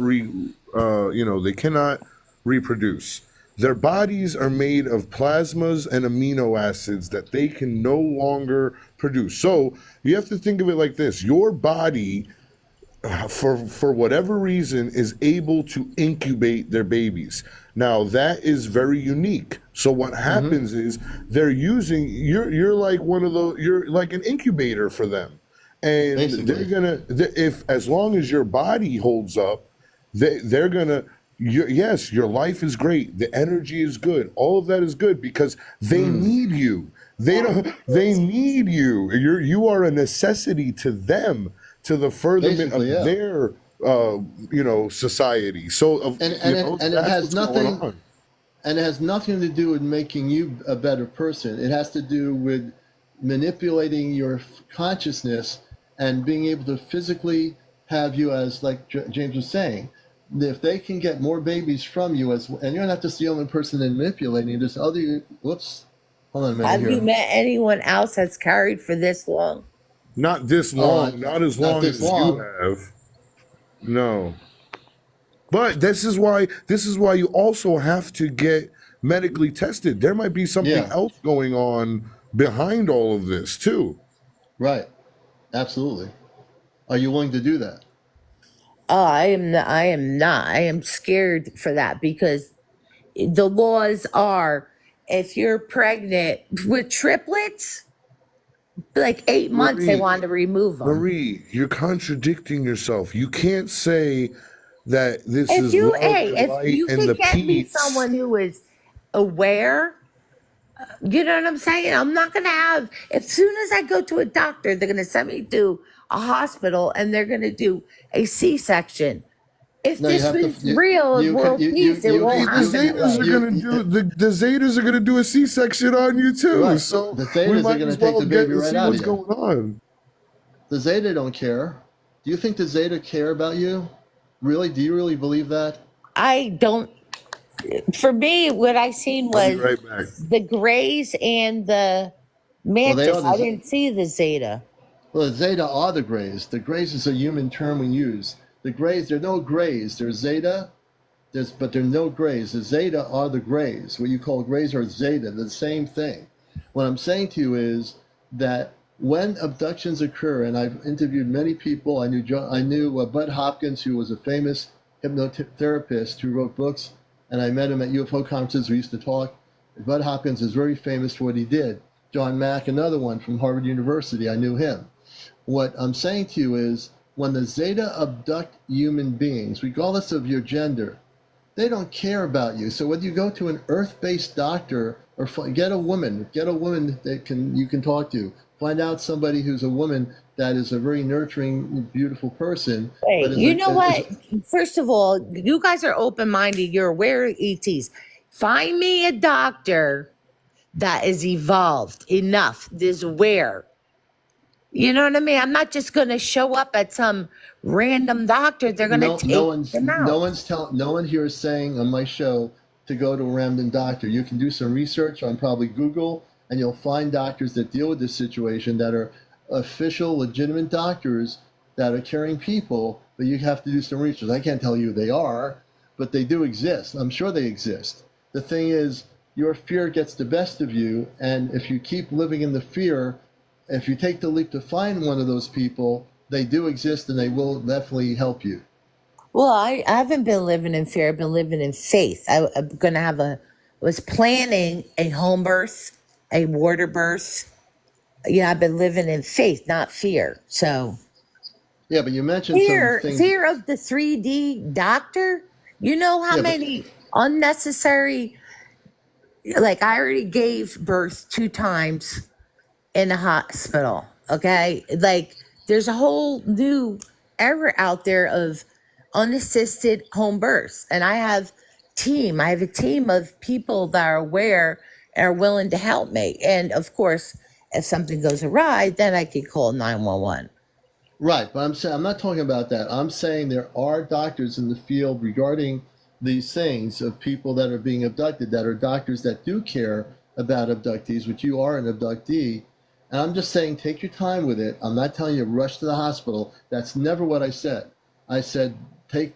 reproduce. Their bodies are made of plasmas and amino acids that they can no longer produce. So you have to think of it like this: your body, for whatever reason, is able to incubate their babies. Now that is very unique. So what happens is they're using you're like one of those, you're like an incubator for them, and they're Basically. gonna, if as long as your body holds up, they're gonna. Yes, your life is great. The energy is good. All of that is good because they need you. They don't. They need you. You are a necessity to them, to the furtherment of Basically, yeah. their society. So And it that's has what's going nothing on. and it has nothing to do with making you a better person. It has to do with manipulating your consciousness and being able to physically have you, as like James was saying. If they can get more babies from you, and you're not just the only person they're manipulating. There's other. Whoops, hold on a minute Have you here. met anyone else that's carried for this long? Not this long. Not as Not long this as you long. have. No. But this is why you also have to get medically tested. There might be something Yeah, else going on behind all of this too. right. Absolutely. Are you willing to do that? Oh, I am not. I am not. I am scared for that because the laws are, if you're pregnant with triplets, like 8 months, they Marie, wanted to remove them. Marie, you're contradicting yourself. You can't say that this If is you, love hey, and if light you and the could get me peace. someone who is aware, you know what I'm saying? I'm not going to have, as soon as I go to a doctor, they're going to send me to a hospital and they're going to do a C-section. If No, you this have to. was real You can. world peace, it Hey, won't the happen that Zetas are way. gonna do the Zetas are gonna do a C-section on you too. Right. So The we Zetas are might going as to take well the get baby and right see out what's of you. going on. The Zeta don't care. Do you think the Zeta care about you? Really? Do you really believe that? I don't, for me, what I seen I'll be was right back. the grays and the Well, they mantis. are I the. didn't see the Zeta. Well, the Zeta are the Greys. The Greys is a human term we use. The Greys, there are no Greys. There's Zeta, but there are no Greys. The Zeta are the Greys. What you call Greys are Zeta. They're the same thing. What I'm saying to you is that when abductions occur, and I've interviewed many people. I knew Bud Hopkins, who was a famous hypnotherapist who wrote books, and I met him at UFO conferences. We used to talk. Bud Hopkins is very famous for what he did. John Mack, another one from Harvard University, I knew him. What I'm saying to you is when the Zeta abduct human beings, regardless of your gender, they don't care about you. So whether you go to an earth-based doctor or get a woman that you can talk to, find out somebody who's a woman that is a very nurturing, beautiful person. Hey, But you know what? First of all, you guys are open-minded. You're aware of ETs. Find me a doctor that is evolved enough, is aware. You know what I mean? I'm not just going to show up at some random doctor. They're going to no take them out. one here is saying on my show to go to a random doctor. You can do some research on probably Google, and you'll find doctors that deal with this situation that are official, legitimate doctors that are caring people, but you have to do some research. I can't tell you they are, but they do exist. I'm sure they exist. The thing is, your fear gets the best of you, and if you keep living in the fear, if you take the leap to find one of those people, they do exist and they will definitely help you. Well, I haven't been living in fear. I've been living in faith. I'm going to was planning a home birth, a water birth. Yeah, I've been living in faith, not fear. So Yeah, but you mentioned some things. fear of the 3D doctor. You know how Yeah, but many unnecessary, like I already gave birth 2 times in a hospital. Okay. Like there's a whole new era out there of unassisted home births. And I have a team of people that are aware and are willing to help me. And of course, if something goes awry, then I could call 911. right, but I'm not talking about that. I'm saying there are doctors in the field regarding these things of people that are being abducted, that are doctors that do care about abductees, which you are an abductee. And I'm just saying, take your time with it. I'm not telling you rush to the hospital. That's never what I said. I said,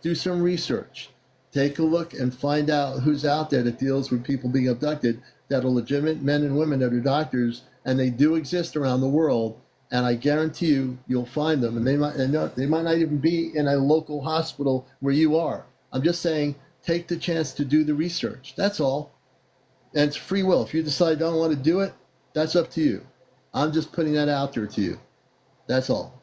do some research. Take a look and find out who's out there that deals with people being abducted that are legitimate men and women that are doctors, and they do exist around the world. And I guarantee you'll find them. And they might not even be in a local hospital where you are. I'm just saying, take the chance to do the research. That's all. And it's free will. If you decide don't want to do it, that's up to you. I'm just putting that out there to you. That's all.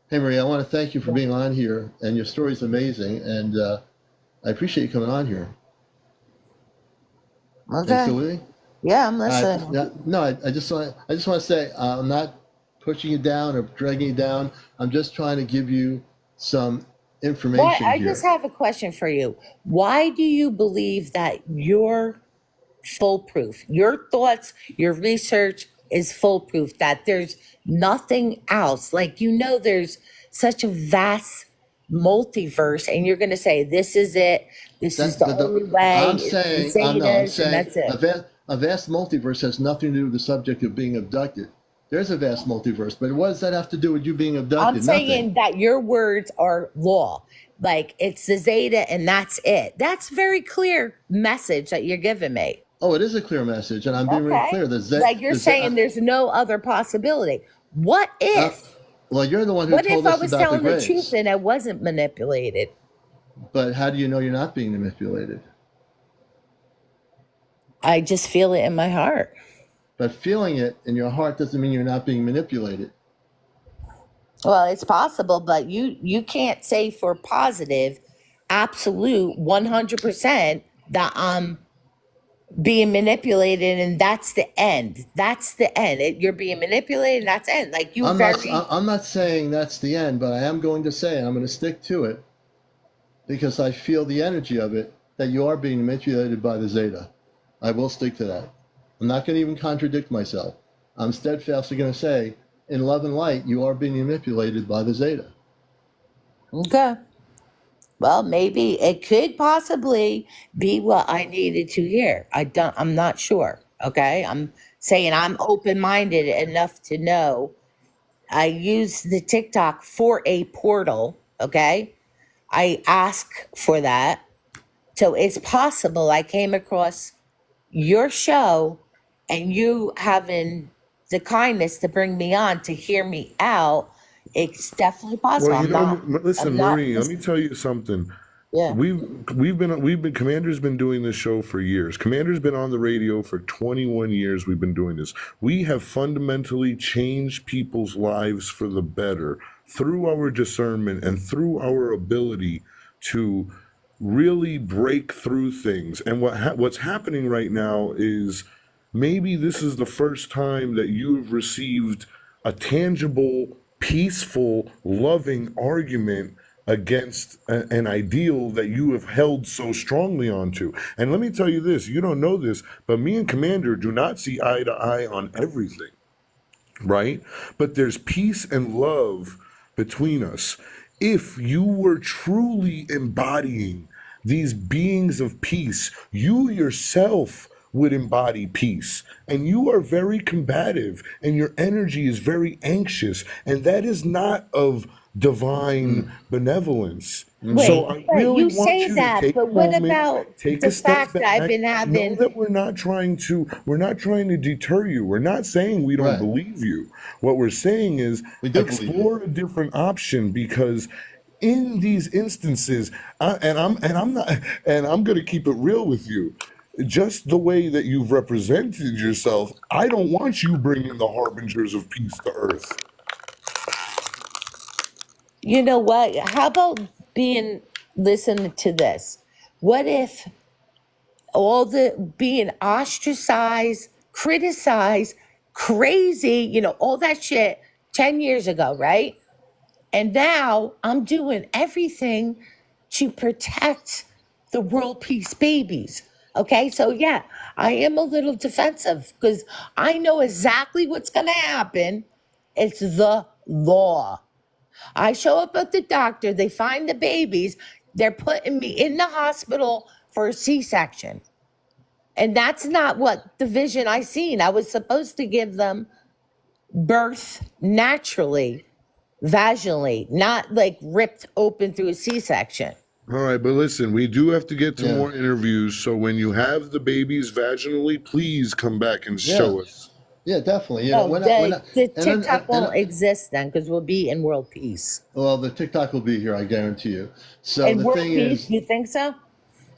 Hey, Maria, I want to thank you for being on here, and your story's amazing, and I appreciate you coming on here. Are you still Okay. with me? Yeah, I'm listening. No, I just want to say I'm not pushing you down or dragging you down. I'm just trying to give you some Why? information I just here. have a question for you. Why do you believe that you're foolproof? Your thoughts, your research is foolproof, that there's nothing else. Like, there's such a vast multiverse, and you're going to say, this is it. This is the only way. I'm It's saying, the I'm Zetas, and saying that's it. a vast multiverse has nothing to do with the subject of being abducted. There's a vast multiverse, but what does that have to do with you being I'm abducted? Nothing. saying that your words are law. Like, it's the Zeta, and that's it. That's very clear message that you're giving me. Oh, it is a clear message, and I'm being very Okay. clear. Like you're saying there's no other possibility. What if? Well, you're the one who What if told I us was about the telling the truth graves. and I wasn't manipulated? But how do you know you're not being manipulated? I just feel it in my heart. But feeling it in your heart doesn't mean you're not being manipulated. Well, it's possible, but you can't say for positive, absolute 100% that I'm being manipulated and that's the end. That's the end. You're being manipulated and that's the end. Like I'm not saying that's the end, but I am going to say, and I'm going to stick to it, because I feel the energy of it, that you are being manipulated by the Zeta. I will stick to that. I'm not going to even contradict myself. I'm steadfastly going to say, in love and light, you are being manipulated by the Zeta. Okay. Well, maybe it could possibly be what I needed to hear. I'm not sure. Okay. I'm saying I'm open-minded enough to know. I use the TikTok for a portal. Okay. I ask for that. So it's possible I came across your show and you having the kindness to bring me on to hear me out. It's definitely possible. Well, listen, I'm not, Marie, let me tell you something. yeah. Commander's been doing this show for years. Commander's been on the radio for 21 years. We've been doing this. We have fundamentally changed people's lives for the better through our discernment and through our ability to really break through things. And what's happening right now is maybe this is the first time that you've received a tangible, peaceful, loving argument against an ideal that you have held so strongly onto. And let me tell you this, you don't know this, but me and Commander do not see eye to eye on everything, right? But there's peace and love between us. if you were truly embodying these beings of peace, you yourself would embody peace. And you are very combative, and your energy is very anxious, and that is not of divine benevolence. So Wait, I but really you want say you to that, take but a what moment, about take the a step fact that I've back. been Know having, that we're not trying to deter you. We're not saying we don't Right. believe you. What we're saying is We do believe you. explore a different option, because in these instances, I'm going to keep it real with you. Just the way that you've represented yourself, I don't want you bringing the harbingers of peace to Earth. you know what? How about being, listen to this. What if all the being ostracized, criticized, crazy, all that shit 10 years ago, right? And now I'm doing everything to protect the world peace babies. Okay, so yeah, I am a little defensive because I know exactly what's going to happen. It's the law. I show up at the doctor, they find the babies, they're putting me in the hospital for a C-section. And that's not what the vision I seen. I was supposed to give them birth naturally, vaginally, not like ripped open through a C-section. All right, but listen, we do have to get to Yeah. more interviews. So when you have the babies vaginally, please come back and Yeah. show us. Yeah, definitely. No, We're the not, TikTok won't exist then because we'll be in world peace. well, the TikTok will be here, I guarantee you. So In the world thing peace, is, you think so?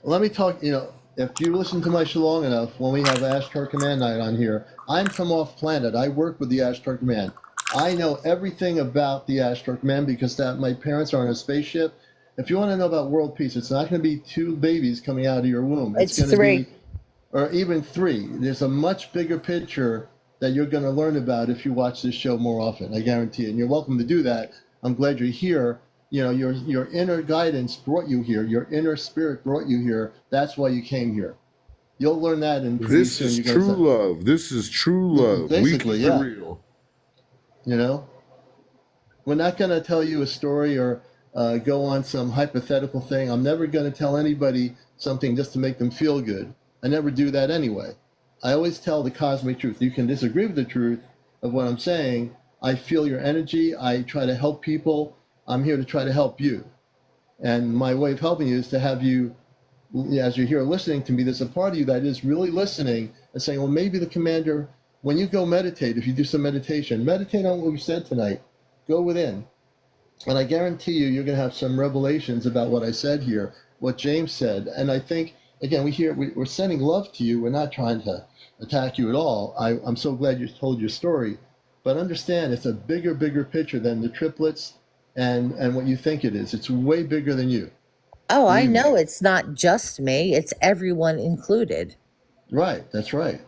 let me talk, if you listen to my show long enough, when we have Ashtar Command Night on here, I'm from off planet. I work with the Ashtar Command. I know everything about the Ashtar Command because my parents are on a spaceship. If you want to know about world peace, it's not going to be 2 babies coming out of your womb. It's going to 3. be, or even 3. There's a much bigger picture that you're going to learn about if you watch this show more often. I guarantee it. And you're welcome to do that. I'm glad you're here. Your inner guidance brought you here. Your inner spirit brought you here. That's why you came here. You'll learn that, and pretty This soon is you're true going to love. This is true love. We basically, keep it yeah. real. We're not going to tell you a story or go on some hypothetical thing. I'm never going to tell anybody something just to make them feel good. I never do that anyway. I always tell the cosmic truth. You can disagree with the truth of what I'm saying. I feel your energy. I try to help people. I'm here to try to help you. And my way of helping you is to have you, as you're here listening to me, there's a part of you that is really listening and saying, well, maybe the commander, when you go meditate, if you do some meditate on what we said tonight, go within. And I guarantee you, you're going to have some revelations about what I said here, what James said. And I think, again, we're sending love to you. We're not trying to attack you at all. I'm so glad you told your story. But understand, it's a bigger picture than the triplets and what you think it is. It's way bigger than you. Oh, I Believe me. know it's not just me. It's everyone included. Right, that's right.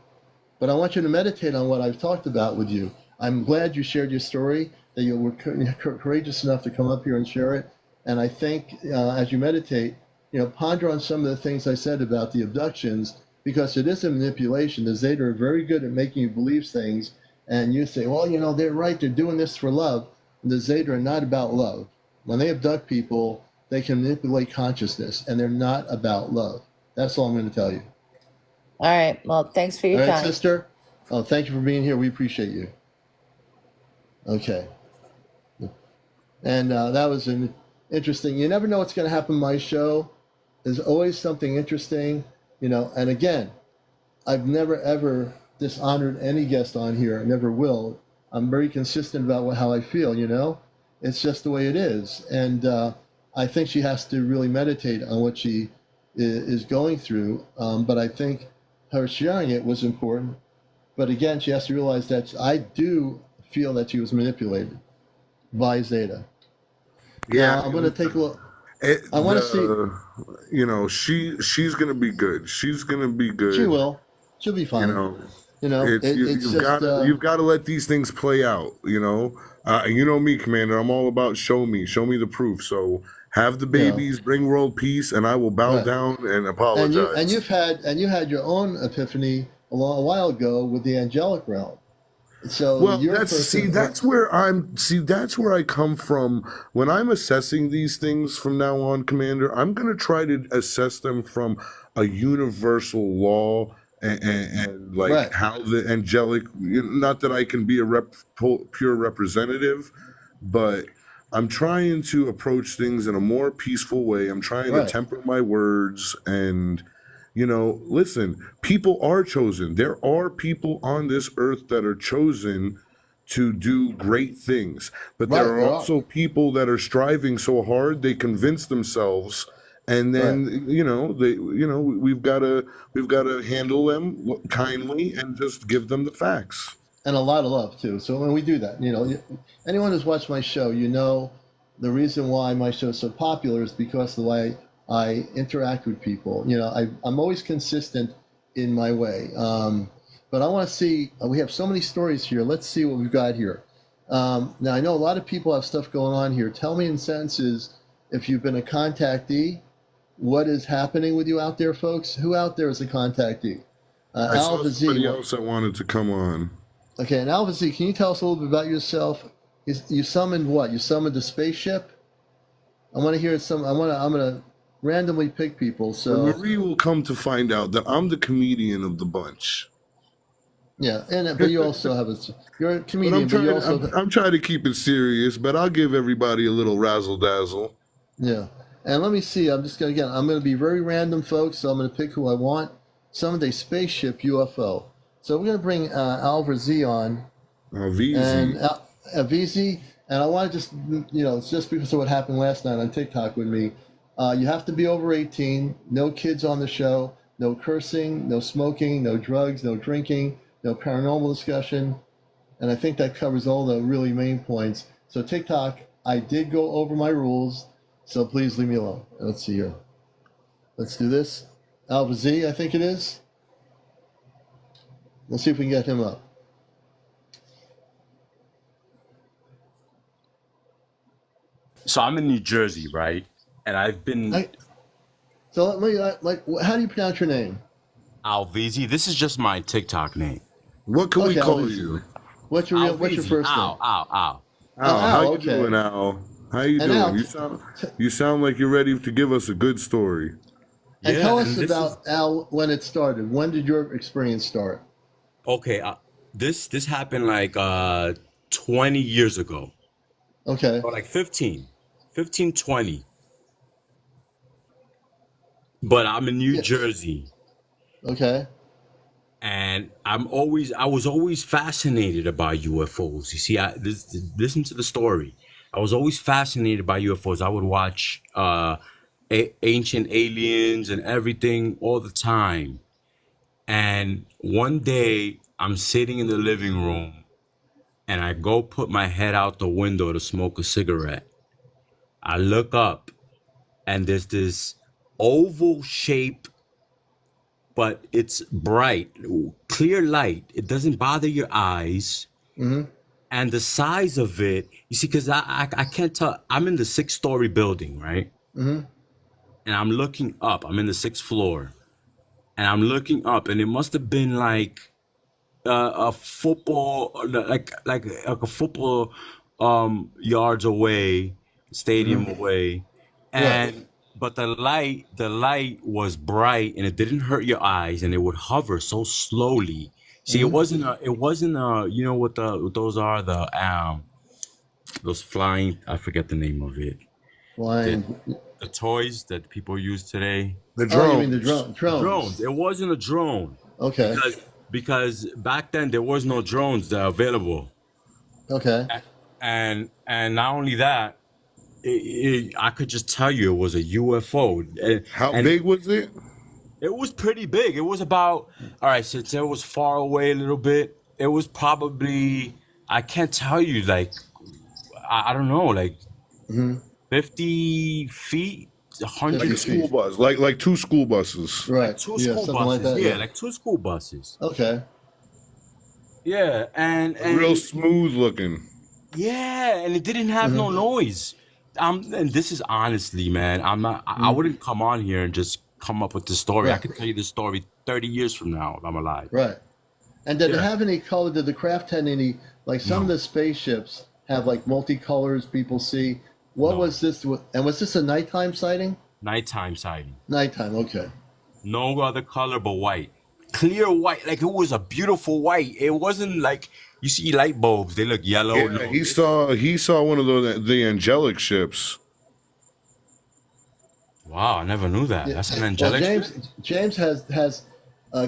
But I want you to meditate on what I've talked about with you. I'm glad you shared your story, that you were courageous enough to come up here and share it. And I think as you meditate, ponder on some of the things I said about the abductions, because it is a manipulation. The Zeta are very good at making you believe things. And you say, well, they're right. They're doing this for love. And the Zeta are not about love. When they abduct people, they can manipulate consciousness, and they're not about love. That's all I'm going to tell you. All right. Well, thanks for your All right, time. sister. Oh, thank you for being here. We appreciate you. Okay. And that was an interesting. You never know what's going to happen in my show. There's always something interesting, And again, I've never ever dishonored any guest on here. I never will. I'm very consistent about how I feel. It's just the way it is. And I think she has to really meditate on what she is going through. But I think her sharing it was important. But again, she has to realize that I do feel that she was manipulated by Zeta. Yeah, Now, I'm going to take a look. I want to see. She's gonna be good. She's gonna be good. She will. She'll be fine. You've got to let these things play out. You know me, Commander. I'm all about show me the proof. So have the babies, bring world peace, and I will bow down and apologize. And you had your own epiphany a while ago with the angelic realm. So Well, you're a that's see, person. that's where I'm see, that's where I come from when I'm assessing these things from now on, Commander. I'm going to try to assess them from a universal law and like Right, how the angelic, not that I can be a pure representative, but I'm trying to approach things in a more peaceful way. I'm trying to right, temper my words and listen, people are chosen. There are people on this earth that are chosen to do great things. But there right. are There are. also people that are striving so hard they convince themselves and Right. then we've got to handle them kindly and just give them the facts. And a lot of love too. So when we do that, anyone who's watched my show, the reason why my show is so popular is because of the way I interact with people. I'm always consistent in my way. But I want to see. We have so many stories here. Let's see what we've got here. Now I know a lot of people have stuff going on here. Tell me in sentences if you've been a contactee. What is happening with you out there, folks? Who out there is a contactee? I saw Alpha somebody Z. else that wanted to come on. Okay, and Alpha Z, can you tell us a little bit about yourself? You summoned what? You summoned a spaceship? I want to hear some. I'm gonna randomly pick people. So Marie will come to find out that I'm the comedian of the bunch. yeah, but you also have you're a But comedian, but you also I'm trying to keep it serious, but I'll give everybody a little razzle dazzle. yeah. And let me see. I'm gonna be very random, folks. So I'm gonna pick who I want. Summoned a spaceship UFO. So we're gonna bring Alpha Z on. And VZ, and I want to just, it's just because of what happened last night on TikTok with me. You have to be over 18, no kids on the show, no cursing, no smoking, no drugs, no drinking, no paranormal discussion. And I think that covers all the really main points. So TikTok, I did go over my rules, so please leave me alone. Let's see here. Let's do this. Alpha Z, I think it is. Let's see if we can get him up. So I'm in New Jersey, right? And I've been So let me, how do you pronounce your name? Alvizi. This is just my TikTok name. What can we call Alvizi. you? What's your Alvizi. first name? Al. Al, how you okay. doing, Al? How you And doing? Al, You sound like you're ready to give us a good story. and Yeah, tell and us this about Al when it started. When did your experience start? okay. This happened like 20 years ago, Okay. or like 15, 20. But I'm in New Yeah. Jersey, Okay. and I was always fascinated about UFOs. You see, listen to the story. I was always fascinated by UFOs. I would watch Ancient Aliens and everything all the time. And one day I'm sitting in the living room and I go put my head out the window to smoke a cigarette. I look up and there's this oval shape, but it's bright, clear light. It doesn't bother your eyes. Mm-hmm. And the size of it, you see, because I can't tell. I'm in the 6-story building, right? Mm-hmm. And I'm looking up. I'm in the 6th floor. And I'm looking up, and it must have been like a football, like a football yards away, stadium Mm-hmm. away, Yeah. and but the light was bright, and it didn't hurt your eyes, and it would hover so slowly. See, Mm-hmm. it wasn't you know what those are, those flying, I forget the name of it, the Flying. the toys that people use today. The Oh, you mean the drones. Drones. drones? It wasn't a drone. Okay. Because back then there was no drones that are available, Okay. and not only that, I could just tell you it was a UFO, How and big was it? it was pretty big. It was about, all right, since it was far away a little bit, it was probably, I can't tell you, like I don't know, like Mm-hmm. 50 feet, 100 Like 50 a school feet, feet. bus, like 2 school buses. Right. two Yeah. school Something like buses, that. yeah, Yeah. like 2 school buses, Okay. yeah, Real and smooth looking. yeah, and it didn't have no Mm-hmm. noise. And this is honestly, man, I'm not. I Mm-hmm. wouldn't come on here and just come up with this story. I Right. could tell you this story 30 years from now if I'm alive. Right. And did it Yeah. have any color? Did the craft have any, like some of No. the spaceships have like multicolors people see? What No. was this? And was this a nighttime sighting? Nighttime sighting. Nighttime, okay. No other color but white. Clear white. Like it was a beautiful white. It wasn't like you see light bulbs. They look yellow. Yeah, No, he saw one of the angelic ships. wow, I never knew that. That's an Well, angelic ship? James has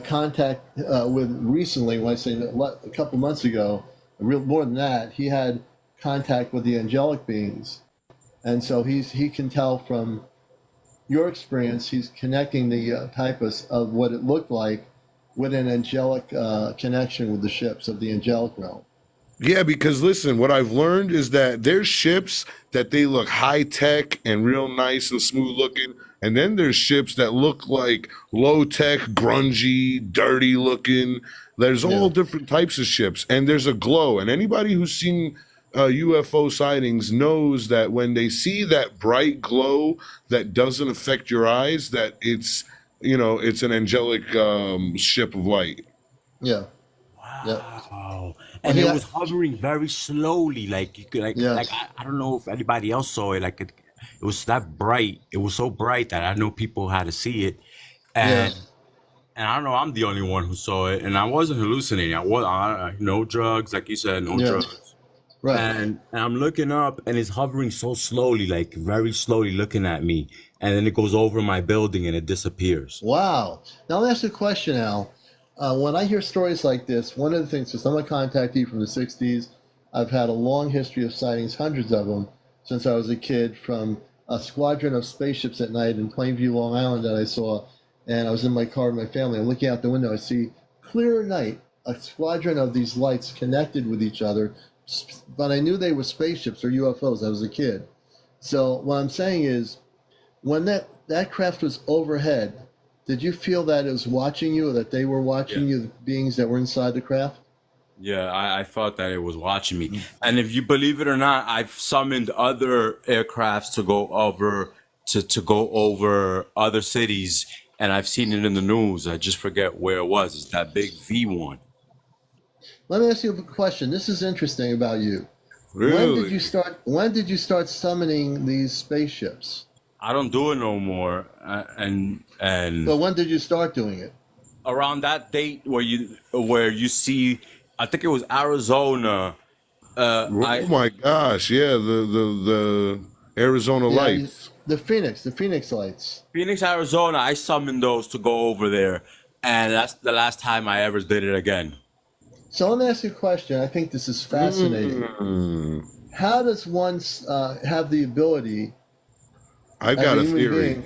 contact with recently. When I say a couple months ago, more than that, he had contact with the angelic beings, and so he can tell from your experience. He's connecting the typus of what it looked like with an angelic connection with the ships of the angelic realm. Yeah, because listen, what I've learned is that there's ships that they look high tech and real nice and smooth looking, and then there's ships that look like low tech, grungy, dirty looking. There's all different types of ships, and there's a glow. And anybody who's seen UFO sightings knows that when they see that bright glow that doesn't affect your eyes, that it's it's an angelic ship of light. Yeah. Yeah. Wow. And it was hovering very slowly. Like you could I don't know if anybody else saw it. Like it was that bright. It was so bright that I know people had to see it. And and I don't know, I'm the only one who saw it. And I wasn't hallucinating. No drugs, like you said, no drugs. Right. And I'm looking up and it's hovering so slowly, like very slowly looking at me. And then it goes over my building and it disappears. Wow. Now, let me ask you a question, Al. When I hear stories like this, one of the things, because I'm a contactee from the 60s, I've had a long history of sightings, hundreds of them, since I was a kid, from a squadron of spaceships at night in Plainview, Long Island that I saw. And I was in my car with my family. I'm looking out the window. I see clear night, a squadron of these lights connected with each other. But I knew they were spaceships or UFOs. I was a kid. So what I'm saying is, when that craft was overhead, did you feel that it was watching you, or that they were watching you, the beings that were inside the craft? Yeah, I thought that it was watching me. And if you believe it or not, I've summoned other aircrafts to go over to go over other cities, and I've seen it in the news. I just forget where it was. It's that big V one. Let me ask you a question. This is interesting about you. Really? When did you start summoning these spaceships? I don't do it no more. And So when did you start doing it? around that date where you see, I think it was Arizona. Oh my gosh! Yeah, the Arizona lights. The Phoenix lights. Phoenix, Arizona. I summoned those to go over there, and that's the last time I ever did it again. So let me ask you a question. I think this is fascinating. How does one have the ability? I've got a human theory. being-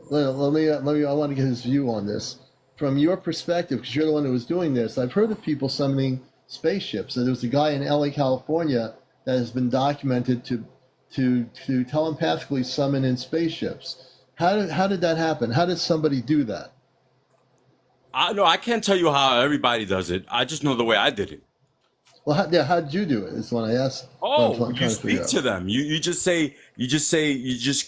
let me. I want to get his view on this from your perspective, because you're the one who was doing this. I've heard of people summoning spaceships. And there was a guy in LA, California, that has been documented to telepathically summon in spaceships. How did that happen? How did somebody do that? I can't tell you how everybody does it. I just know the way I did it. Well, how did you do it? Is what I asked. You speak to them. You just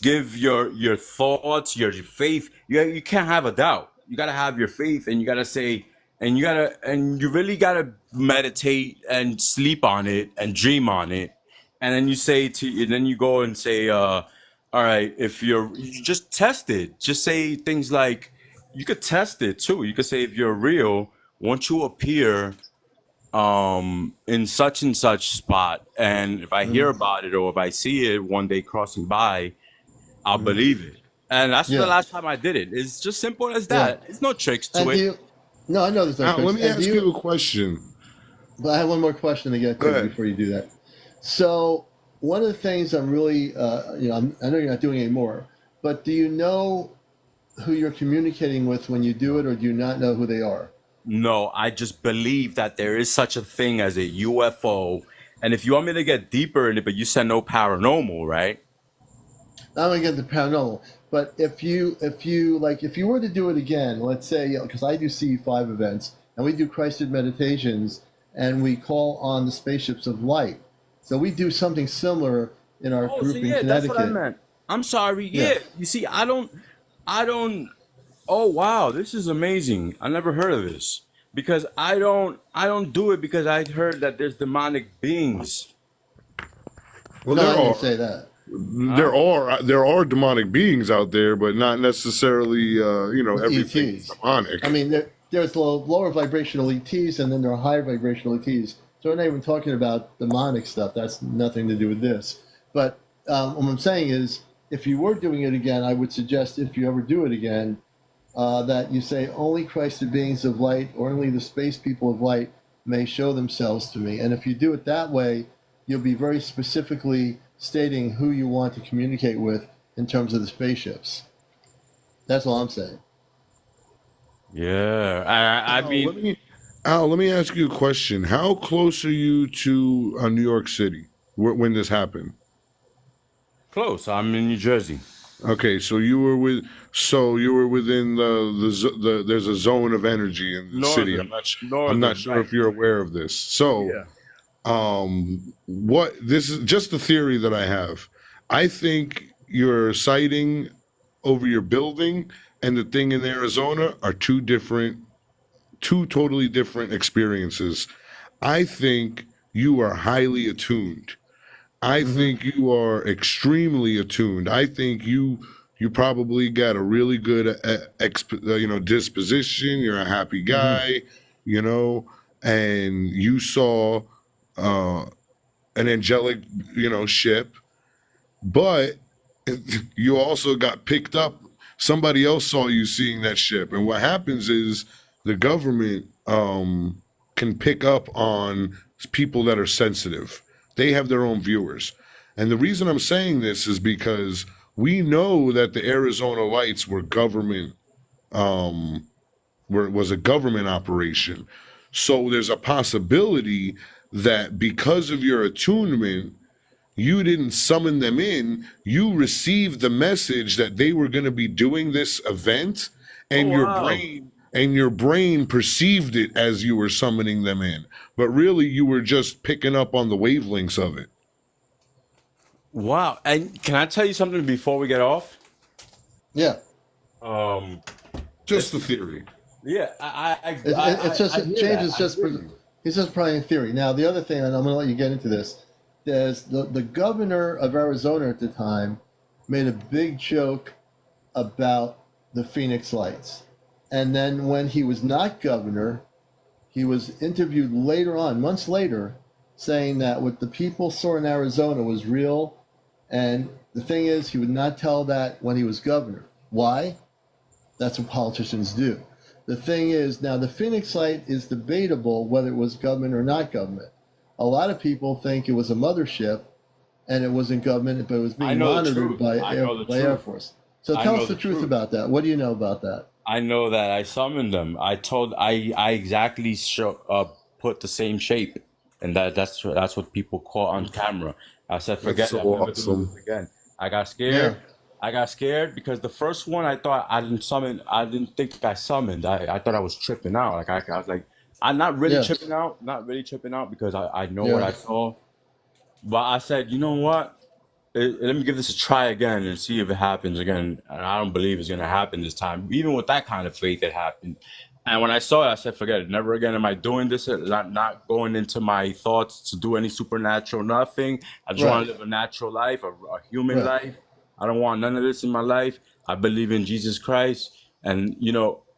give your thoughts, your faith. You can't have a doubt. You gotta have your faith, and you gotta say, and you really gotta meditate and sleep on it and dream on it, and then you go and say, all right, you just test it. Just say things like, you could test it too. You could say, if you're real, won't you appear in such and such spot, and if I hear about it or if I see it one day crossing by, I'll believe it. And that's the last time I did it. It's just simple as that. It's no tricks to it. No, I know there's no Now, tricks. let me ask you a question. But I have one more question to get to before you do that. So one of the things I'm really, I know you're not doing it anymore, but do you know who you're communicating with when you do it, or do you not know who they are? No, I just believe that there is such a thing as a UFO. And if you want me to get deeper in it, but you said no paranormal, right? I'm gonna get the paranormal, but if you were to do it again, let's say, because I do CE5 events and we do Christed meditations and we call on the spaceships of light, so we do something similar in our group in Connecticut. That's what I meant. I'm sorry. Yeah, you see, I don't. Oh wow, this is amazing. I never heard of this. because I don't do it because I heard that there's demonic beings. Well, No, there I didn't are. say that. Huh? There are demonic beings out there, but not necessarily everything is ETs. I demonic. mean, there's lower vibrational ETs, and then there are higher vibrational ETs. So we're not even talking about demonic stuff. That's nothing to do with this. But what I'm saying is, if you were doing it again, I would suggest if you ever do it again, that you say only Christed beings of light or only the space people of light may show themselves to me. And if you do it that way, you'll be very specifically stating who you want to communicate with in terms of the spaceships. That's all I'm saying. Yeah, I Al, mean, let me ask you a question. How close are you to New York City when this happened? close. I'm in New Jersey. Okay, so you were within the there's a zone of energy in the city. Northern, I'm not northern, sure right? if you're aware of this. So, Yeah. what this is just a theory that I have. I think your sighting over your building and the thing in Arizona are two totally different experiences. I think you are highly attuned. I Mm-hmm. think you are extremely attuned. I think you probably got a really good disposition. You're a happy Mm-hmm. guy, you know, and you saw uh, an angelic, ship, but you also got picked up. Somebody else saw you seeing that ship, and what happens is the government can pick up on people that are sensitive. They have their own viewers, and the reason I'm saying this is because we know that the Arizona lights were government, was a government operation. So there's a possibility that because of your attunement, you didn't summon them in. You received the message that they were going to be doing this event, Oh and wow, your brain perceived it as you were summoning them in. But really, you were just picking up on the wavelengths of it. wow! And can I tell you something before we get off? Yeah. Um, Just the theory. yeah, It's just I hear change that. is I just hear you. he's just probably in theory. Now the other thing, and I'm going to let you get into this. There's the governor of Arizona at the time made a big joke about the Phoenix Lights, and then when he was not governor, he was interviewed later on, months later, saying that what the people saw in Arizona was real. And the thing is, he would not tell that when he was governor. Why? That's what politicians do. The thing is, now the Phoenix Light is debatable whether it was government or not government. A lot of people think it was a mothership and it wasn't government, but it was I being know the monitored truth. by I know the Air truth. Force. So I tell know us the the truth truth. about that. What do you know about that? I know that I summoned them. I exactly put the same shape, and that's what people caught on camera. I said, That's forget so it. I'm never doing awesome. this again. I got Yeah. scared. I got scared because the first one I thought I didn't summon. I didn't think I summoned. I thought I was tripping out. Like I was like, I'm not really Yeah. tripping out. Not really tripping out because I know what Yeah. I saw. But I said, you know what? Let me give this a try again and see if it happens again. And I don't believe it's gonna happen this time. Even with that kind of faith, it happened. And when I saw it, I said, "Forget it. Never again am I doing this. Not going into my thoughts to do any supernatural nothing. I just want Right. to live a natural life, a human Right. life. I don't want none of this in my life. I believe in Jesus Christ, and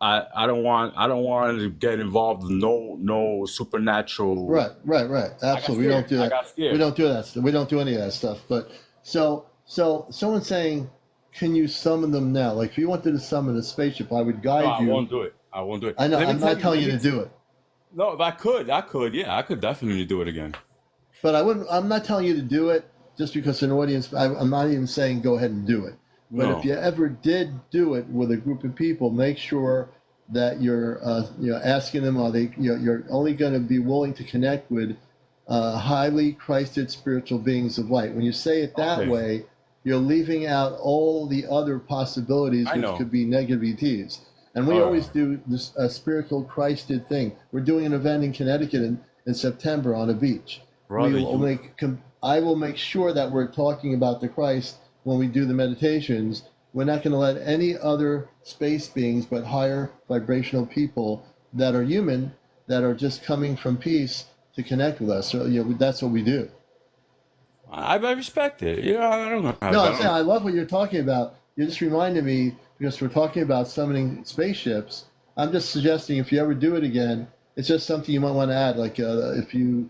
I don't want to get involved with no supernatural. Right. I got Absolutely. We don't scared. do I that. got We scared. don't do that. We don't do any of that stuff. But so someone's saying, can you summon them now? Like if you wanted to summon a spaceship, I would No, guide I you. won't do it. I won't do it. I know. Let me I'm tell not you. telling you to do it, No, if I could, yeah, I could definitely do it again. but I wouldn't. I'm not telling you to do it just because an audience. I'm not even saying go ahead and do it. But if No. you ever did do it with a group of people, make sure that you're asking them, are they you're only going to be willing to connect with highly Christed spiritual beings of light. When you say it that Okay. way, you're leaving out all the other possibilities, I which know. could be negative ETs. And we Uh, always do this spiritual Christed thing. We're doing an event in Connecticut in September on a beach. We brother, will I will make sure that we're talking about the Christ when we do the meditations. We're not going to let any other space beings but higher vibrational people that are human that are just coming from peace to connect with us. So that's what we do. I respect it. I don't know. No, I'm saying I love what you're talking about. You just reminded me because we're talking about summoning spaceships. I'm just suggesting if you ever do it again, it's just something you might want to add. Like if you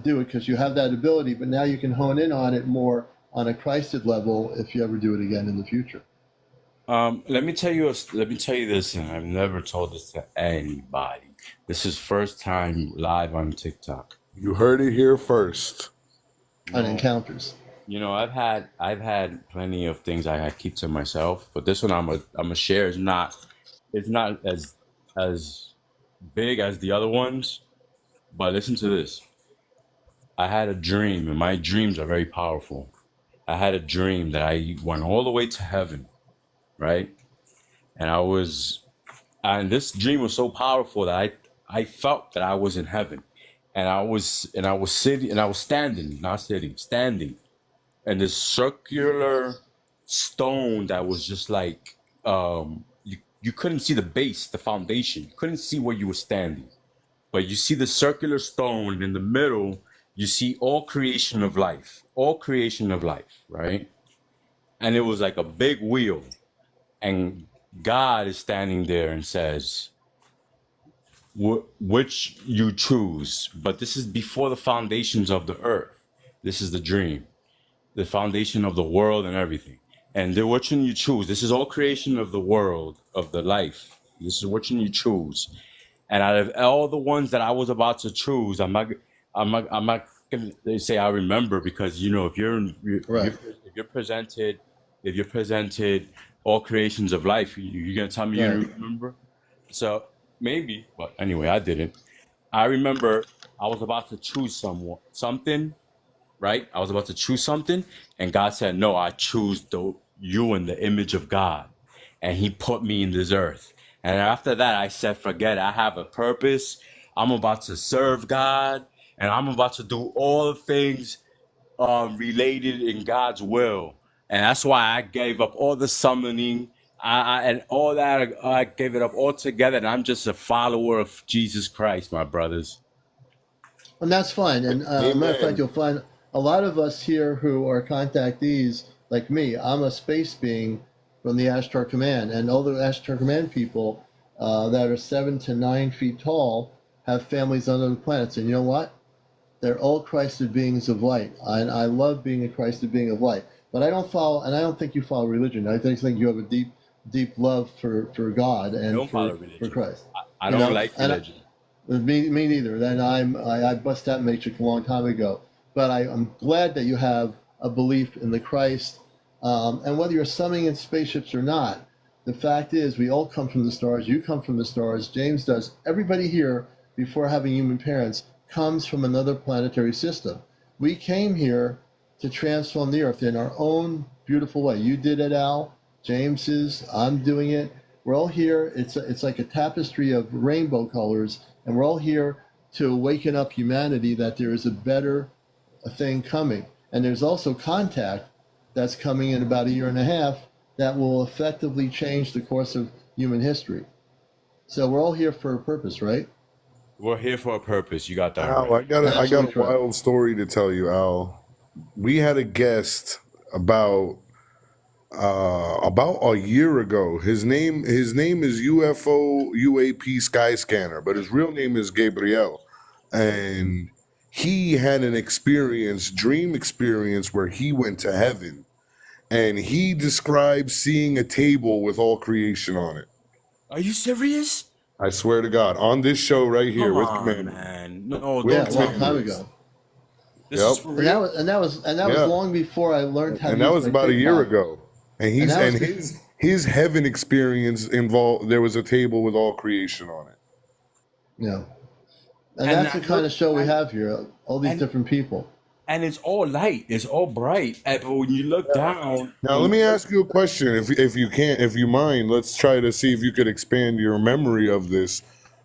do it because you have that ability, but now you can hone in on it more on a Christed level if you ever do it again in the future. Let me tell you this, and I've never told this to anybody. This is first time live on TikTok. You heard it here first. On encounters. I've had plenty of things I keep to myself, but this one I'm a share. It's not as big as the other ones. But listen to this. I had a dream, and my dreams are very powerful. I had a dream that I went all the way to heaven, right? And this dream was so powerful that I felt that I was in heaven, and I was sitting, and I was standing, not sitting, standing, and this circular stone that was just like you couldn't see the base, the foundation, you couldn't see where you were standing, but you see the circular stone, and in the middle you see all creation of life, right? And it was like a big wheel, and God is standing there and says, which you choose. But this is before the foundations of the earth. This is the dream, the foundation of the world and everything. And then which one you choose. This is all creation of the world, of the life. This is which one you choose. And out of all the ones that I was about to choose, I'm not gonna say I remember, because if you're presented all creations of life, you're gonna tell me you remember. So maybe, but anyway, I didn't. I remember I was about to choose something, right? I was about to choose something, and God said, "No, I choose you in the image of God," and He put me in this earth. And after that, I said, "Forget it. I have a purpose. I'm about to serve God, and I'm about to do all the things related in God's will." And that's why I gave up all the summoning, and all that. I gave it up all together, and I'm just a follower of Jesus Christ, my brothers. And that's fine. And as a matter of fact, you'll find a lot of us here who are contactees, like me. I'm a space being from the Ashtar Command, and all the Ashtar Command people that are 7 to 9 feet tall have families on other planets. And you know what? They're all Christed beings of light. And I love being a Christed being of light. But I don't follow, and I don't think you follow religion. I think you have a deep love for God and for Christ. I don't like religion. Me neither. Then I bust that matrix a long time ago. But I'm glad that you have a belief in the Christ. And whether you're summoning in spaceships or not, the fact is we all come from the stars. You come from the stars. James does. Everybody here, before having human parents, comes from another planetary system. We came here to transform the earth in our own beautiful way. You did it, Al. James is. I'm doing it. We're all here. It's like a tapestry of rainbow colors, and we're all here to awaken up humanity that there is a better thing coming. And there's also contact that's coming in about a year and a half that will effectively change the course of human history. So we're all here for a purpose, right? We're here for a purpose. You got that Al, right. I got a wild story to tell you, Al. We had a guest about a year ago. His name is UFO UAP Skyscanner, but his real name is Gabriel, and he had an dream experience where he went to heaven, and he described seeing a table with all creation on it. Are you serious? I swear to God, on this show right here with Commander. Man, no, yeah, a long time ago. This is for real? And that was long before I learned how. And that was about a year ago. And his heaven experience involved. There was a table with all creation on it. Yeah, and that's the kind of show we have here. All these different people. And it's all light. It's all bright. But when you look down. Now let me ask you a question, if you mind. Let's try to see if you could expand your memory of this.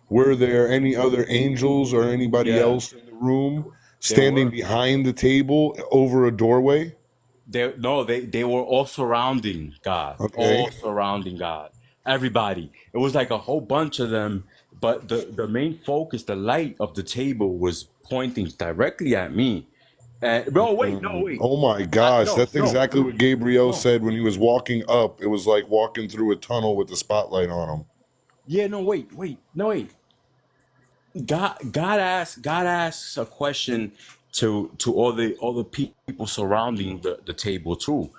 Were there any other angels or anybody else in the room standing behind the table over a doorway? They were all surrounding God. Okay. All surrounding God. Everybody. It was like a whole bunch of them but the main focus, the light of the table was pointing directly at me. And no, wait, no, wait, Oh my gosh, no, that's no, exactly what Gabriel no. said when he was walking up. It was like walking through a tunnel with the spotlight on him. Yeah, no, wait, no, wait. God asks a question to all the people surrounding the table too.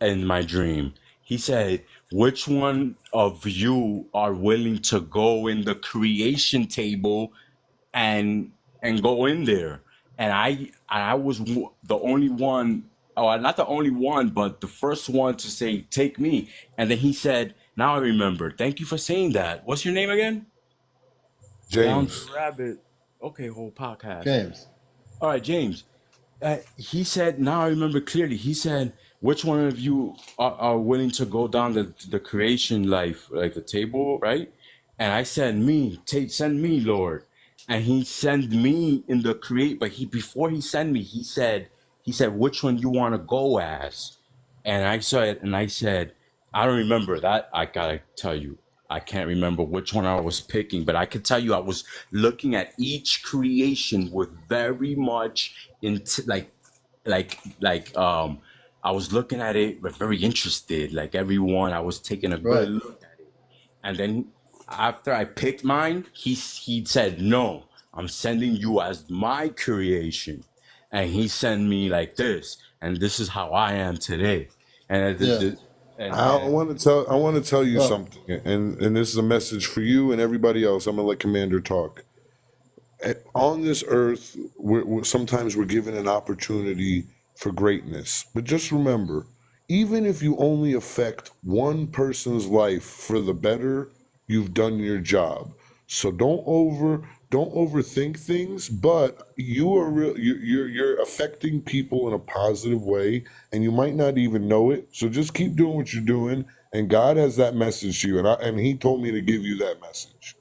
In my dream, he said, "Which one of you are willing to go in the creation table and go in there?" And I was the only one, or not the only one, but the first one to say, "Take me." And then he said, "Now I remember. Thank you for saying that. What's your name again?" Down to the James. rabbit. Okay, whole podcast. James. All right, James. He said, now I remember clearly. He said, which one of you are willing to go down the creation life, like the table, right? And I said, me, send me, Lord. And he sent me in the create, but before he sent me, he said, which one you want to go as? And I said, I don't remember that. I gotta tell you, I can't remember which one I was picking, but I can tell you I was looking at each creation with very much into I was looking at it but very interested. Like everyone, I was taking a good Right. look at it. And then after I picked mine, he said, "No, I'm sending you as my creation." And he sent me like this, and this is how I am today. And Yeah. I want to tell you Well, something, and this is a message for you and everybody else. I'm gonna let Commander talk. On this earth, sometimes we're given an opportunity for greatness, but just remember, even if you only affect one person's life for the better, you've done your job. So don't overthink things, but you're affecting people in a positive way, and you might not even know it. So just keep doing what you're doing, and God has that message to you, and He told me to give you that message.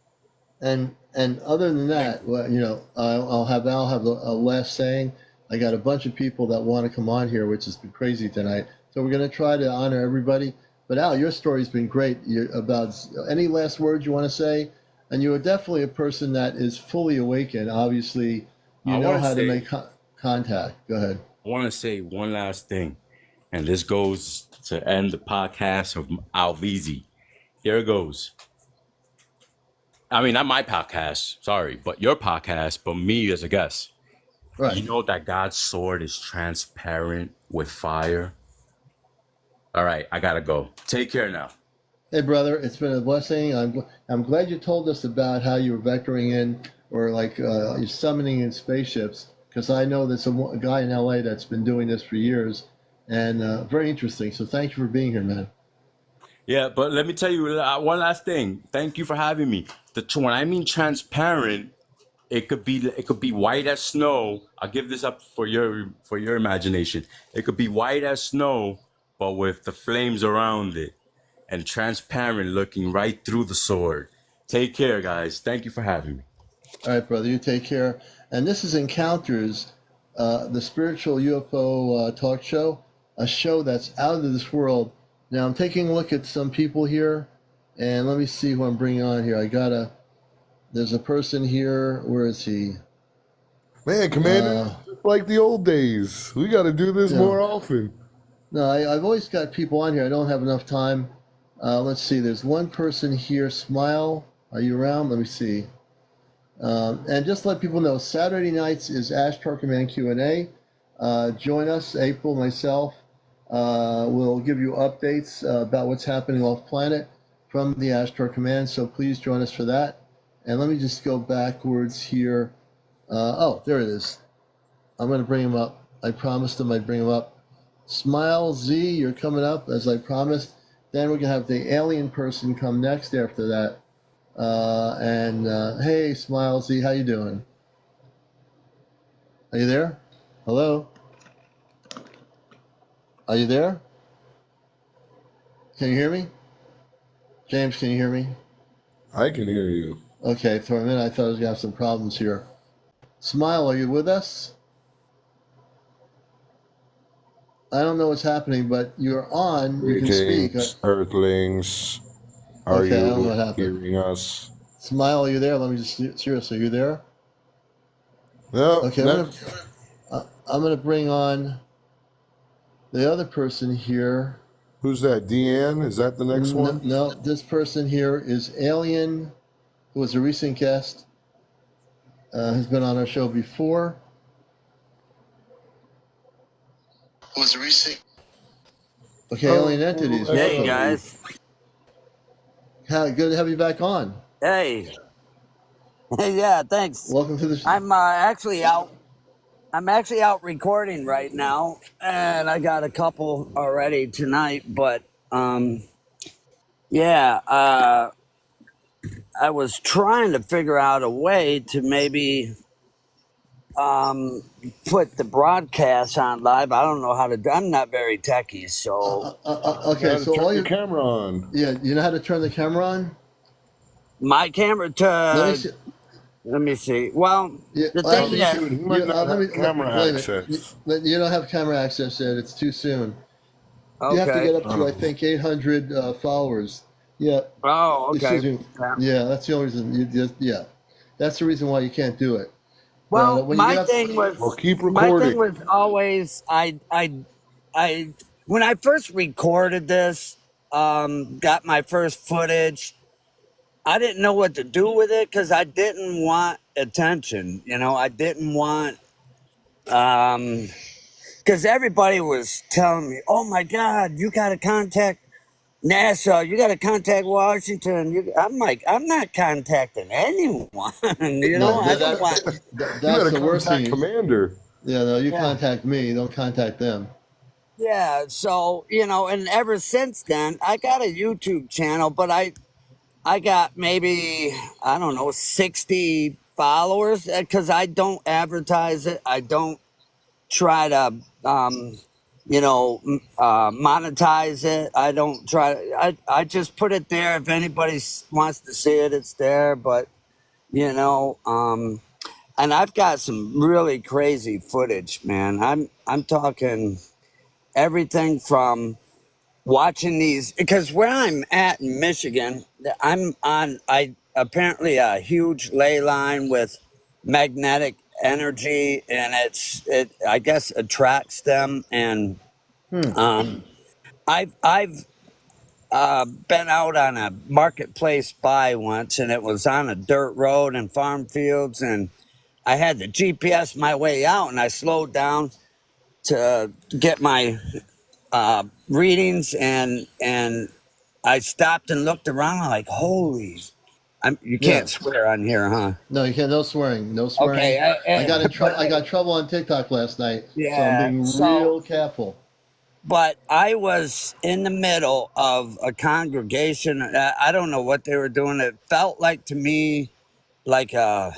and other than that, well, I'll have a last saying. I got a bunch of people that want to come on here, which has been crazy tonight. So we're going to try to honor everybody. But Al, your story's been great. About any last words you want to say? And you are definitely a person that is fully awakened. Obviously, you I know want to how to say, make contact. Go ahead. I want to say one last thing, and this goes to end the podcast of Alvizi. Here it goes. I mean, not my podcast, sorry, but your podcast, but me as a guest. Right. You know that God's sword is transparent with fire? All right, I gotta go. Take care now. Hey, brother, it's been a blessing. I'm glad you told us about how you were vectoring in, or like you're summoning in spaceships, because I know there's a guy in LA that's been doing this for years, and very interesting. So thank you for being here, man. Yeah, but let me tell you one last thing. Thank you for having me. When I mean transparent, it could be white as snow. I'll give this up for your imagination. It could be white as snow, but with the flames around it, and transparent, looking right through the sword. Take care, guys. Thank you for having me. All right, brother, you take care. And this is Encounters, the spiritual UFO talk show, a show that's out of this world. Now I'm taking a look at some people here, and let me see who I'm bringing on here. There's a person here. Where is he? Man, Commander, like the old days. We got to do this more often. No, I've always got people on here. I don't have enough time. Let's see. There's one person here. Smile. Are you around? Let me see. And just let people know, Saturday nights is Ashtar Command Q&A. Join us, April, myself. We'll give you updates about what's happening off planet from the Ashtar Command. So please join us for that. And let me just go backwards here. There it is. I'm going to bring him up. I promised him I'd bring him up. Smile Z, you're coming up as I promised. Then we're going to have the alien person come next after that. Hey, Smile Z, how you doing? Are you there? Hello? Are you there? Can you hear me? James, can you hear me? I can hear you. Okay, for a minute I thought I was going to have some problems here. Smile, are you with us? I don't know what's happening, but you're on. You can speak. Greetings, Earthlings. Are Okay, I don't know what you happened. hearing us? Smile, are you there? Let me just seriously, are you there? No, Okay, I'm gonna bring on the other person here. who's that? Deanne? Is that the next one? No, this person here is Alien, who was a recent guest. Has been on our show before. Who was a recent? Okay, Alien Entities. Hey Welcome. guys. Good to have you back on. Hey. Yeah, thanks. Welcome to the. I'm actually out. I'm actually out recording right now, and I got a couple already tonight. But yeah, I was trying to figure out a way to maybe put the broadcast on live. I don't know how to. I'm not very techy, so Okay, so turn all your you. camera on. Yeah, you know how to turn the camera on? my camera Let me to. see. Let me see. Well, Yeah, the well, thing actually, that Shoot, he might not let me have camera wait a minute. access. You don't have camera access yet. It's too soon. You have to okay. get up to I think 800 followers. Yeah, Oh, okay. excuse me. Yeah. Yeah, that's the only reason. Yeah, that's the reason why you can't do it. But Well, when you get up, Well, keep my recording. thing was always I when I first recorded this, got my first footage. I didn't know what to do with it because I didn't want attention. You know, I didn't want because everybody was telling me, "Oh my God, you got to contact NASA. You got to contact Washington." I'm like, I'm not contacting anyone. You no, know, I don't want. You that's better the worst contact thing. Commander. Yeah, no, you Yeah. contact me. Don't contact them. Yeah, so and ever since then, I got a YouTube channel, but I got maybe I don't know 60 followers because I don't advertise it. I don't try to monetize it. I don't try. I just put it there. If anybody wants to see it, it's there. But you know, and I've got some really crazy footage, man. I'm talking everything from watching these because where I'm at in Michigan, I'm on I apparently a huge ley line with magnetic energy, and it I guess attracts them. And Hmm. um, I've been out on a marketplace buy once, and it was on a dirt road and farm fields, and I had the GPS my way out, and I slowed down to get my readings, and I stopped and looked around. I'm like, holy! You Yeah. can't swear on here, huh? No, you can't. No swearing. No swearing. Okay, I got in trouble. but I got trouble on TikTok last night, so I'm yeah. being So, real careful. but I was in the middle of a congregation. I don't know what they were doing. It felt like to me like a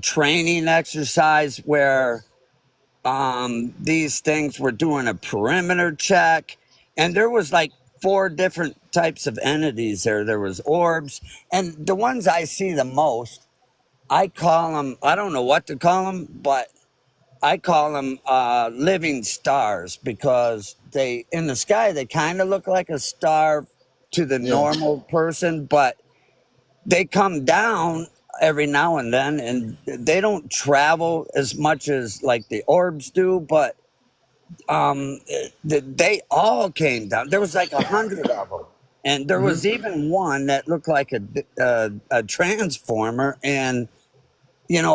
training exercise where these things were doing a perimeter check, and there was like four different types of entities there was orbs, and the ones I see the most, I call them, I don't know what to call them, but I call them living stars because they in the sky they kind of look like a star to the Yeah. normal person, but they come down every now and then, and they don't travel as much as like the orbs do, but they all came down. There was like 100 of them, and there Hmm. was even one that looked like a transformer. And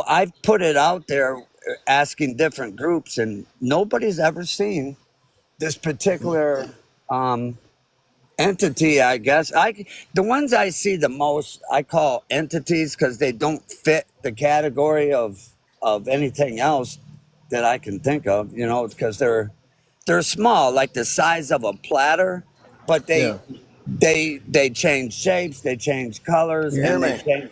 I've put it out there asking different groups, and nobody's ever seen this particular entity. I guess the ones I see the most I call entities because they don't fit the category of anything else that I can think of. Because they're small, like the size of a platter, but Yeah. they change shapes, they change colors, You hear and they me? change.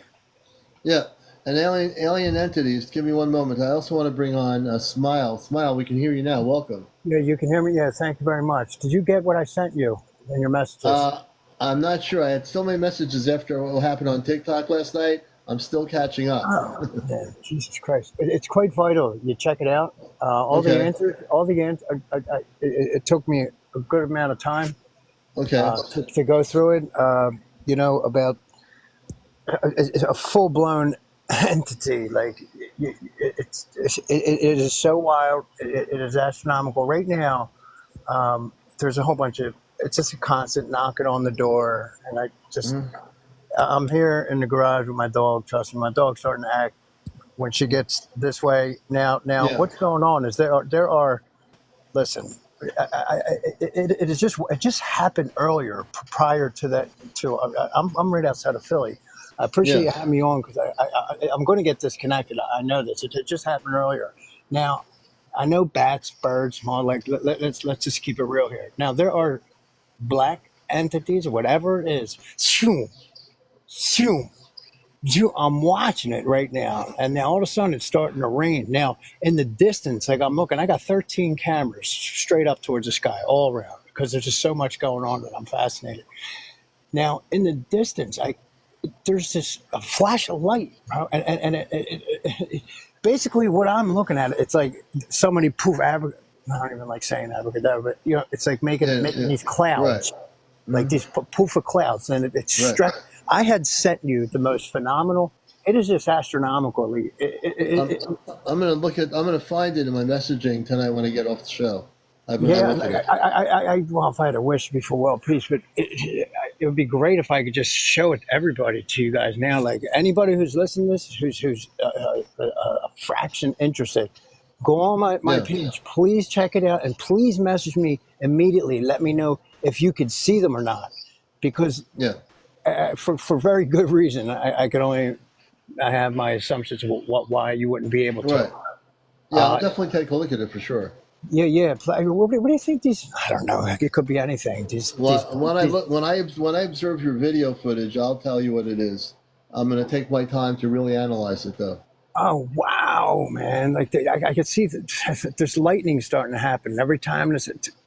Yeah. And alien entities. Give me one moment. I also want to bring on Smile. Smile. We can hear you now. Welcome. Yeah, you can hear me? Yeah, thank you very much. Did you get what I sent you in your messages? I'm not sure. I had so many messages after what happened on TikTok last night. I'm still catching up. Oh, yeah, Jesus Christ. It's quite vital. You check it out. All the Okay. answers, it took me a good amount of time Okay. to go through it, about it's a full blown entity. Like it is so wild. It is astronomical. Right now, there's a whole bunch of. It's just a constant knocking on the door, and I'm here in the garage with my dog. Trust me, my dog's starting to act when she gets this way. Now, Yeah. what's going on is there are. Listen, it is just it just happened earlier prior to that. I'm right outside of Philly. I appreciate Yeah. you having me on because I'm going to get disconnected. I know this. It just happened earlier. Now, I know bats, birds, more like let's just keep it real here. Now there are black entities or whatever it is. Shoo, shoo. I'm watching it right now, and now all of a sudden it's starting to rain. Now in the distance, like I'm looking, I got 13 cameras straight up towards the sky all around because there's just so much going on that I'm fascinated. Now in the distance, there's this a flash of light, bro, and basically what I'm looking at, it's like somebody poof. I don't even like saying abracadabra, but it's like making these clouds. Right. Like these poof of clouds, and it's Right. I had sent you the most phenomenal. It is just astronomically. I'm gonna find it in my messaging tonight when I get off the show. I've been Yeah, looking at it. well, if I had a wish before world peace, but it would be great if I could just show it to everybody, to you guys now. Like anybody who's listening to this, who's a fraction interested, go on my Yeah. page. Please check it out, and please message me immediately. Let me know if you could see them or not, because Yeah. for very good reason. I have my assumptions of why you wouldn't be able to. Right. Yeah, I'll definitely take a look at it for sure. Yeah. What do you think these? I don't know. It could be anything. When I observe your video footage, I'll tell you what it is. I'm gonna take my time to really analyze it, though. Oh wow, man! Like I could see that there's lightning starting to happen every time.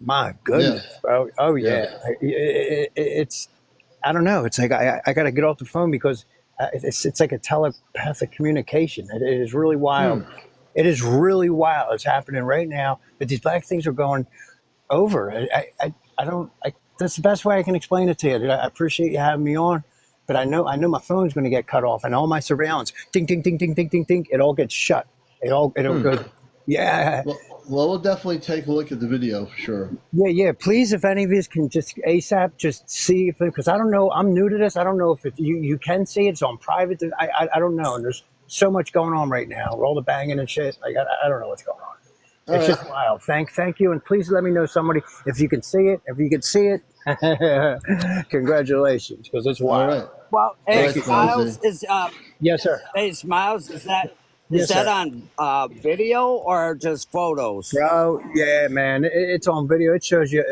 My goodness, bro. Oh yeah, it's. I don't know. It's like I got to get off the phone because it's like a telepathic communication. It is really wild. It is really wild. It's happening right now. But these black things are going over. I don't. That's the best way I can explain it to you. I appreciate you having me on, but I know my phone's going to get cut off, and all my surveillance, ding, ding, ding, ding, ding, ding, ding, it all gets shut. It all goes. Yeah. Well, we'll definitely take a look at the video for sure. Yeah. Please, if any of you can just ASAP, just see if, because I don't know. I'm new to this. I don't know if you can see it. It's on private. I don't know. And there's so much going on right now. All the banging and shit. Like I don't know what's going on. It's just wild. Thank you, and please let me know somebody if you can see it. If you can see it, congratulations, because it's wild. All right. Well, hey, Thank you, Smiles is Yes, sir. hey Smiles, is that Yes, sir. on video or just photos? Bro, yeah, man, it's on video. It shows you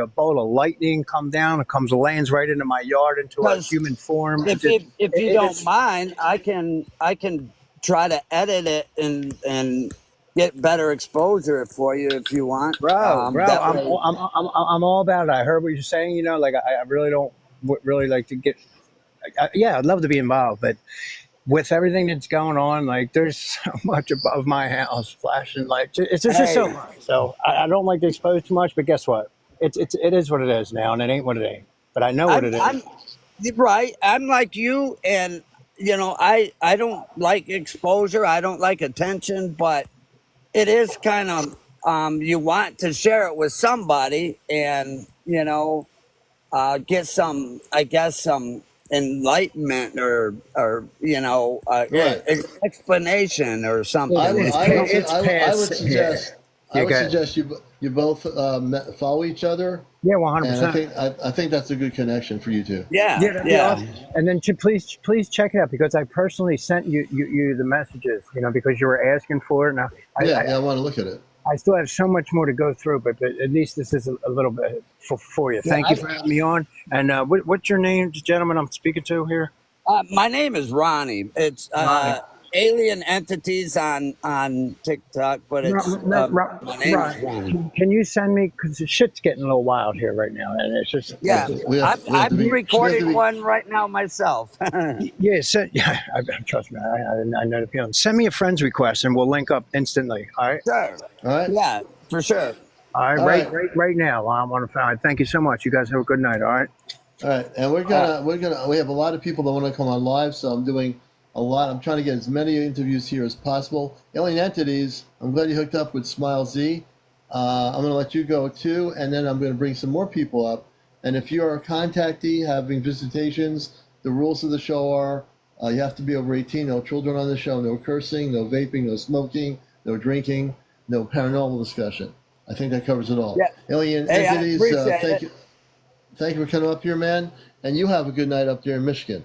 a bolt of lightning come down. It lands right into my yard into a 'Cause human form. If you don't mind, I can try to edit it and get better exposure for you if you want. bro, that way- I'm all about it. I heard what you're saying. Like I really don't really like to get. Yeah, I'd love to be involved, but with everything that's going on, like there's so much above my house flashing lights. It's just so much. So I don't like to expose too much, but guess what? It is what it is now, and it ain't what it ain't. But I know what it is. You're right. I'm like you, and I don't like exposure. I don't like attention, but it is kind of you want to share it with somebody, and get some, I guess, some enlightenment or Right. explanation or something. I would past- suggest. Yeah. I would suggest you both follow each other, Yeah, and 100%. I think that's a good connection for you two. Yeah, That'd be awesome. And then please check it out, because I personally sent you the messages, because you were asking for it. Now I want to look at it. I still have so much more to go through, but at least this is a little bit for you. Thank you for having me on. And what's your name, gentleman I'm speaking to here? My name is Ronnie. It's Alien Entities on TikTok, but it's my name is Ronnie. Can you send me, because the shit's getting a little wild here right now, and it's just I'm recording one right now myself. Trust me, I know the feeling. Send me a friend's request, and we'll link up instantly. All right. Sure. All right. Yeah, for sure. All right. All Right now. I want to find. Thank you so much. You guys have a good night. All right. All right, and we have a lot of people that want to come on live, so I'm doing a lot. I'm trying to get as many interviews here as possible. Alien entities. I'm glad you hooked up with Smile Z. I'm going to let you go too, and then I'm going to bring some more people up. And if you are a contactee having visitations, the rules of the show are you have to be over 18, no children on the show, no cursing, no vaping, no smoking, no drinking, no paranormal discussion. I think that covers it all. Yeah. Alien Hey, I entities, appreciate thank it. you. Thank you for coming up here, man. And you have a good night up there in Michigan.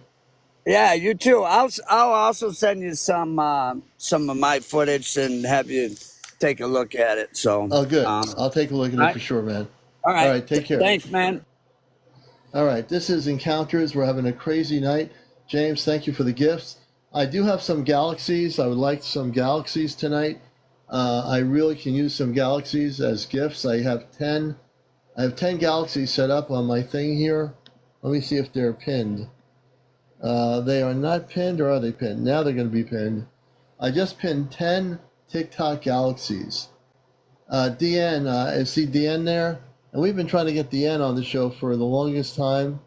Yeah, you too. I'll also send you some of my footage and have you take a look at it. So, Oh, good. all I'll take a look at it right, for sure, man. all All right. right, take care. Thanks, man. All right, this is Encounters. We're having a crazy night. James, thank you for the gifts. I do have some galaxies. I would like some galaxies tonight. I really can use some galaxies as gifts. I have 10 galaxies set up on my thing here. Let me see if they're pinned. They are not pinned, or are they pinned? Now they're going to be pinned. I just pinned 10 TikTok galaxies. DN, see DN there? And we've been trying to get DN on the show for the longest time.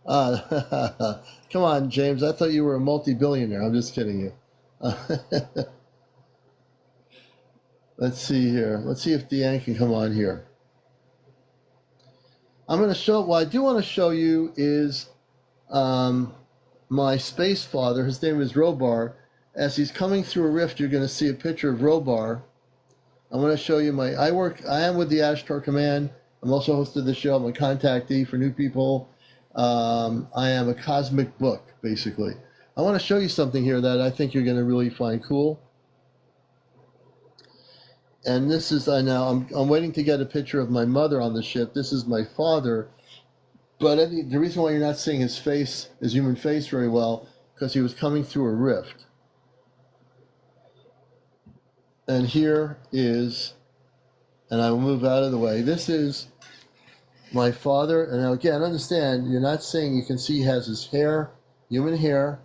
Come on, James. I thought you were a multi-billionaire. I'm just kidding you. Let's see here. Let's see if DN can come on here. I'm going to show, what I do want to show you is my space father. His name is Robar. As he's coming through a rift, you're going to see a picture of Robar. I'm going to show you I am with the Ashtar Command. I'm also host of the show. I'm a contactee for new people. I am a cosmic book, basically. I want to show you something here that I think you're going to really find cool. And this is, I'm waiting to get a picture of my mother on the ship. This is my father. But the reason why you're not seeing his face, his human face very well, because he was coming through a rift. And here is, and I will move out of the way. This is my father. And now again, understand, you're not seeing, you can see he has his hair, human hair.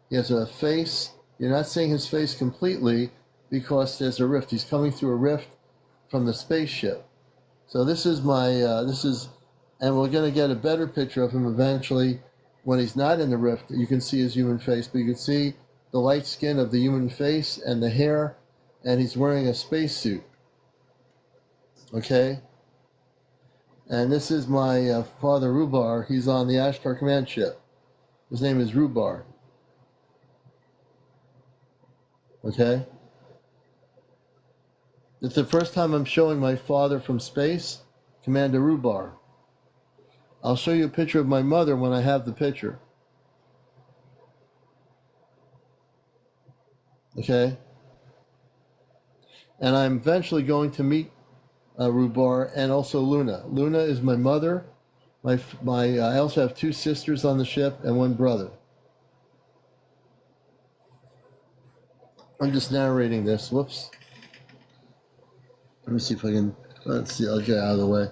He has a face. You're not seeing his face completely because there's a rift. He's coming through a rift from the spaceship. So this is and we're going to get a better picture of him eventually when he's not in the rift. You can see his human face, but you can see the light skin of the human face and the hair, and he's wearing a spacesuit. Okay? And this is my father, Rubar. He's on the Ashtar Command ship. His name is Rubar. Okay? It's the first time I'm showing my father from space, Commander Rubar. I'll show you a picture of my mother when I have the picture. Okay? And I'm eventually going to meet Rubar and also Luna. Luna is my mother. I also have 2 sisters on the ship and 1 brother. I'm just narrating this. Whoops. Let me see if I can. Let's see. I'll get out of the way.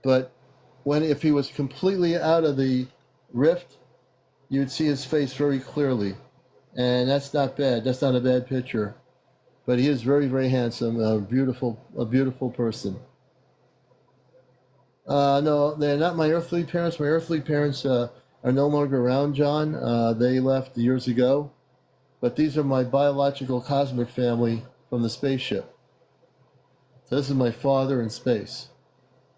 But if he was completely out of the rift, you'd see his face very clearly, and that's not bad. That's not a bad picture. But he is very, very handsome, a beautiful person. No, they're not my earthly parents. My earthly parents are no longer around, John. They left years ago. But these are my biological cosmic family from the spaceship. So this is my father in space.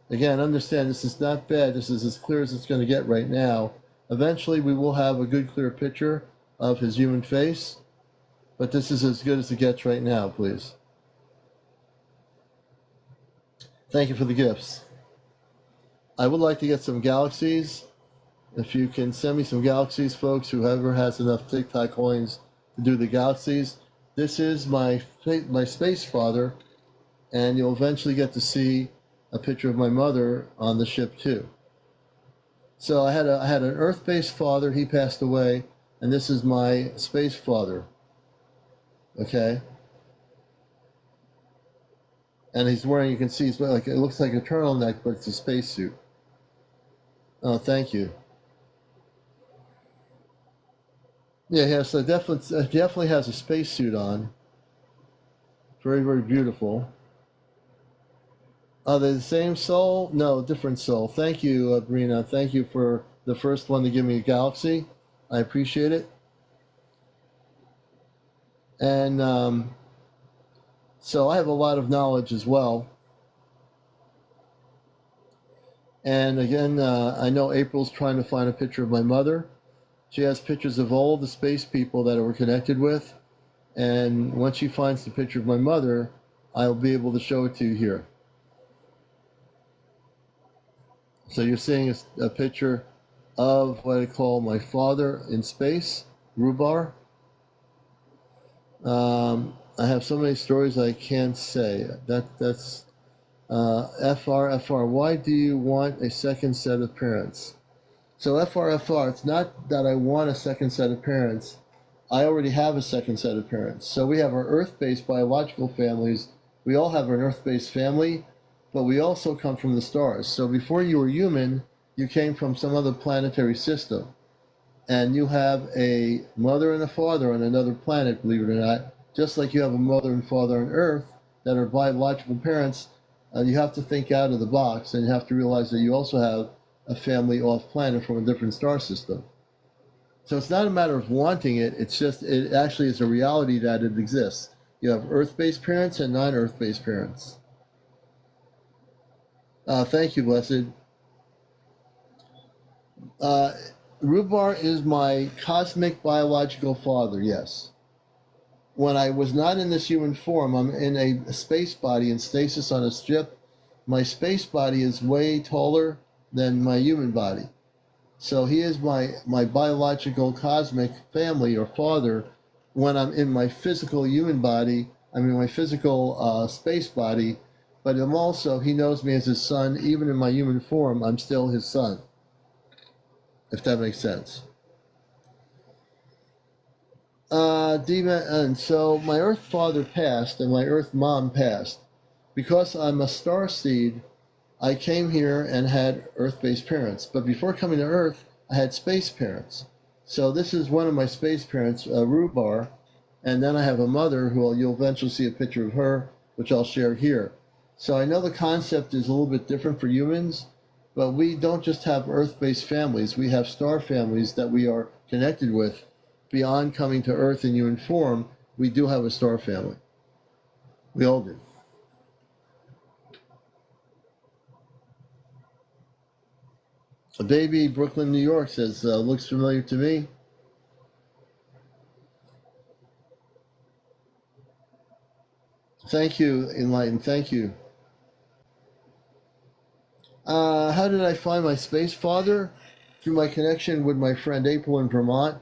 Again, understand this is not bad. This is as clear as it's going to get right now. Eventually, we will have a good, clear picture of his human face. But this is as good as it gets right now, please. Thank you for the gifts. I would like to get some galaxies. If you can send me some galaxies, folks, whoever has enough TikTok coins to do the galaxies. This is my space father, and you'll eventually get to see a picture of my mother on the ship too. So I had an Earth-based father. He passed away, and this is my space father. Okay. And he's wearing, you can see, it looks like a turtleneck, but it's a spacesuit. Oh, thank you. Yeah, so definitely has a spacesuit on. Very, very beautiful. Are they the same soul? No, different soul. Thank you, Brina. Thank you for the first one to give me a galaxy. I appreciate it. And so I have a lot of knowledge as well. And again, I know April's trying to find a picture of my mother. She has pictures of all the space people that we're connected with. And once she finds the picture of my mother, I'll be able to show it to you here. So you're seeing a picture of what I call my father in space, Rubar. I have so many stories I can't say. That's FR. Why do you want a second set of parents? So FR. It's not that I want a second set of parents. I already have a second set of parents. So we have our Earth-based biological families. We all have an Earth-based family, but we also come from the stars. So before you were human, you came from some other planetary system. And you have a mother and a father on another planet, believe it or not. Just like you have a mother and father on Earth that are biological parents, you have to think out of the box, and you have to realize that you also have a family off planet from a different star system. So it's not a matter of wanting it, it's just, it actually is a reality that it exists. You have Earth-based parents and non-Earth-based parents. Thank you, Blessed. Rubar is my cosmic biological father, yes. When I was not in this human form, I'm in a space body in stasis on a ship. My space body is way taller than my human body. So he is my biological cosmic family or father when I'm in my physical human body. I'm in my physical space body, but I'm also, he knows me as his son. Even in my human form, I'm still his son, if that makes sense. And so my Earth father passed and my Earth mom passed. Because I'm a star seed, I came here and had Earth-based parents. But before coming to Earth, I had space parents. So this is one of my space parents, Rubar. And then I have a mother who you'll eventually see a picture of her, which I'll share here. So I know the concept is a little bit different for humans, but we don't just have Earth-based families. We have star families that we are connected with. Beyond coming to Earth in human form, we do have a star family. We all do. A baby, Brooklyn, New York says, looks familiar to me. Thank you, Enlightened. Thank you. How did I find my space father? Through my connection with my friend April in Vermont,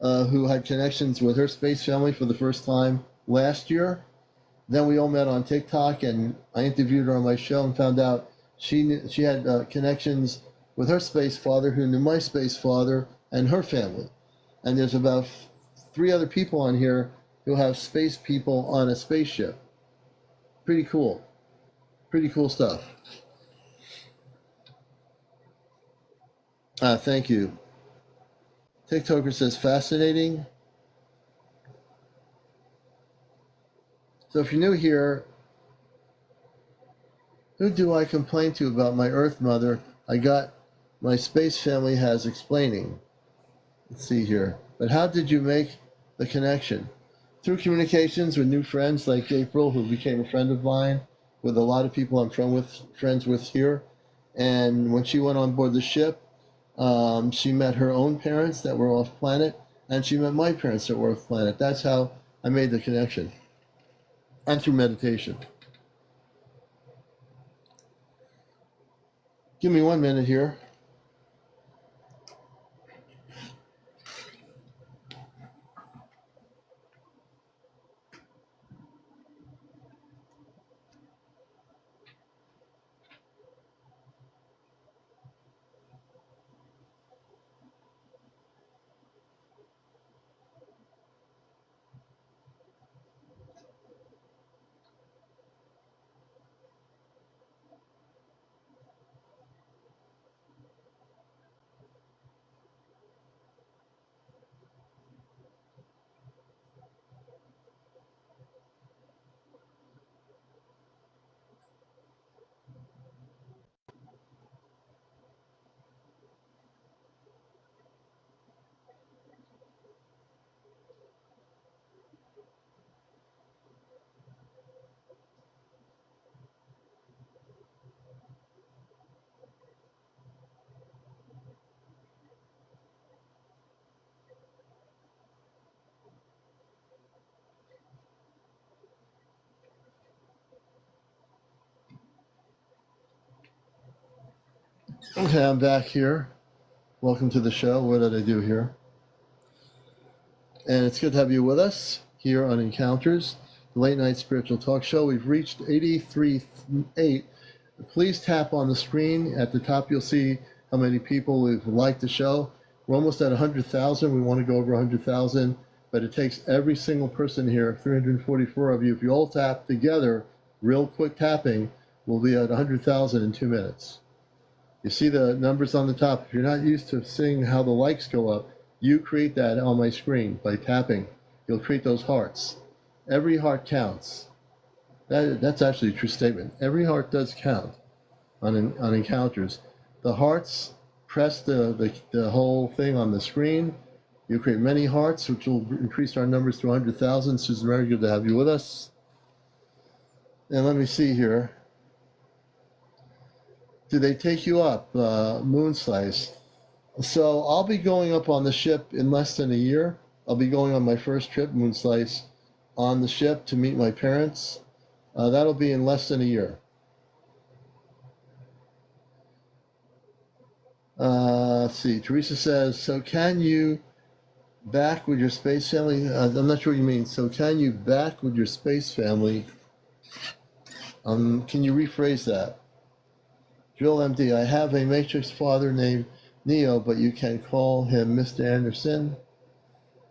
who had connections with her space family for the first time last year. Then we all met on TikTok, and I interviewed her on my show and found out she had connections with her space father, who knew my space father and her family. And there's about 3 other people on here who have space people on a spaceship. Pretty cool. Pretty cool stuff. Thank you. TikToker says, fascinating. So if you're new here, who do I complain to about my Earth mother? I got my space family has explaining. Let's see here. But how did you make the connection? Through communications with new friends like April, who became a friend of mine, with a lot of people I'm friends with here. And when she went on board the ship, she met her own parents that were off planet, and she met my parents that were off planet. That's how I made the connection. And through meditation. Give me 1 minute here. Okay, I'm back here. Welcome to the show. What did I do here? And it's good to have you with us here on Encounters, the late night spiritual talk show. We've reached 83.8. Please tap on the screen. At the top, you'll see how many people have liked the show. We're almost at 100,000. We want to go over 100,000, but it takes every single person here, 344 of you. If you all tap together, real quick tapping, we'll be at 100,000 in 2 minutes. You see the numbers on the top. If you're not used to seeing how the likes go up, you create that on my screen by tapping. You'll create those hearts. Every heart counts. That's actually a true statement. Every heart does count on encounters. The hearts, press the whole thing on the screen. You create many hearts, which will increase our numbers to 100,000. Susan, very good to have you with us. And let me see here. Do they take you up, Moon Slice? So I'll be going up on the ship in less than a year. I'll be going on my first trip, Moon Slice, on the ship to meet my parents. That'll be in less than a year. Let's see. Teresa says, so can you back with your space family? I'm not sure what you mean. So can you back with your space family? Can you rephrase that? Drill MD, I have a Matrix father named Neo, but you can call him Mr. Anderson.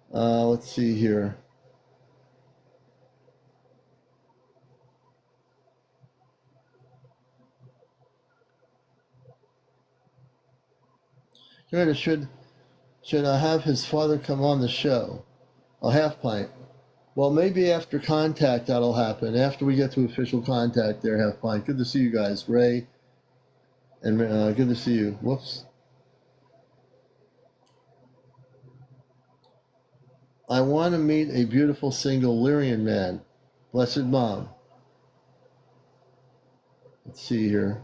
Let's see here. Should I have his father come on the show? A half pint. Well, maybe after contact that'll happen. After we get to official contact there, half pint. Good to see you guys, Ray. And good to see you. Whoops. I want to meet a beautiful single Lyrian man. Blessed Mom. Let's see here.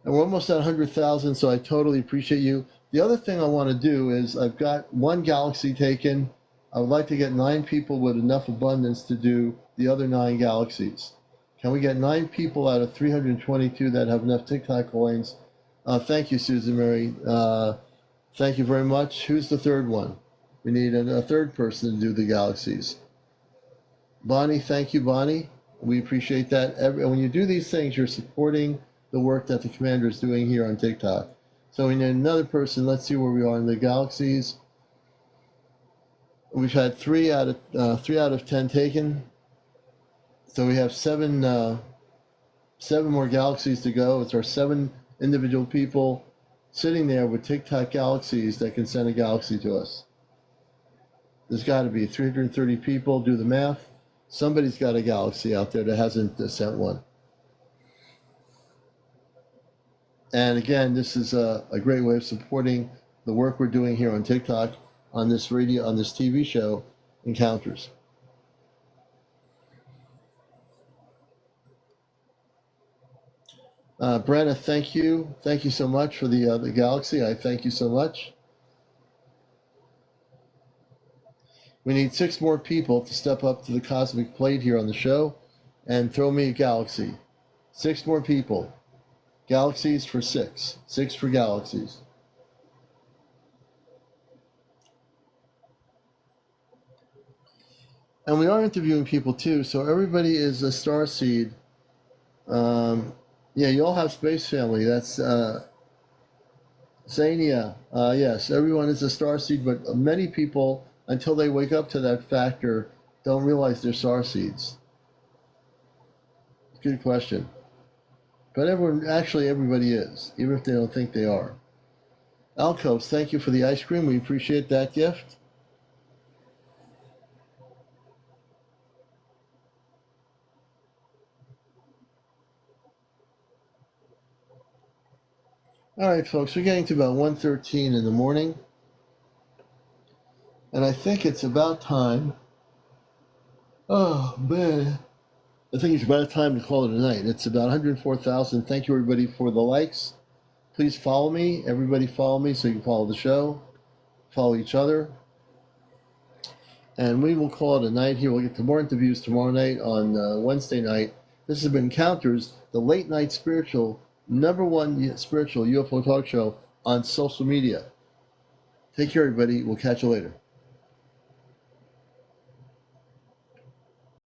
And we're almost at 100,000, so I totally appreciate you. The other thing I want to do is I've got one galaxy taken. I would like to get 9 people with enough abundance to do the other 9 galaxies. Can we get 9 people out of 322 that have enough TikTok coins? Thank you, Susan Mary. Thank you very much. Who's the third one? We need a third person to do the galaxies. Bonnie, thank you, Bonnie. We appreciate that. When you do these things, you're supporting the work that the commander is doing here on TikTok. So we need another person. Let's see where we are in the galaxies. We've had 3 out of 10 taken. So we have 7 more galaxies to go. It's our 7 individual people sitting there with TikTok galaxies that can send a galaxy to us. There's got to be 330 people. Do the math. Somebody's got a galaxy out there that hasn't sent one. And again, this is a great way of supporting the work we're doing here on TikTok, on this radio, on this TV show, Encounters. Brenna, thank you. Thank you so much for the galaxy. I thank you so much. We need 6 more people to step up to the cosmic plate here on the show and throw me a galaxy. 6 more people. Galaxies for 6. 6 for galaxies. And we are interviewing people too, so everybody is a star seed. Yeah, you all have space family. That's Zania. Yes, everyone is a star seed, but many people, until they wake up to that factor, don't realize they're star seeds. Good question. But everybody is, even if they don't think they are. Alcoves, thank you for the ice cream. We appreciate that gift. All right, folks, we're getting to about 1:13 in the morning. And I think it's about time. Oh, man. I think it's about time to call it a night. It's about 104,000. Thank you, everybody, for the likes. Please follow me. Everybody follow me so you can follow the show. Follow each other. And we will call it a night here. We'll get to more interviews tomorrow night on Wednesday night. This has been Encounters, the late night spiritual #1 spiritual UFO talk show on social media. Take care, everybody. We'll catch you later.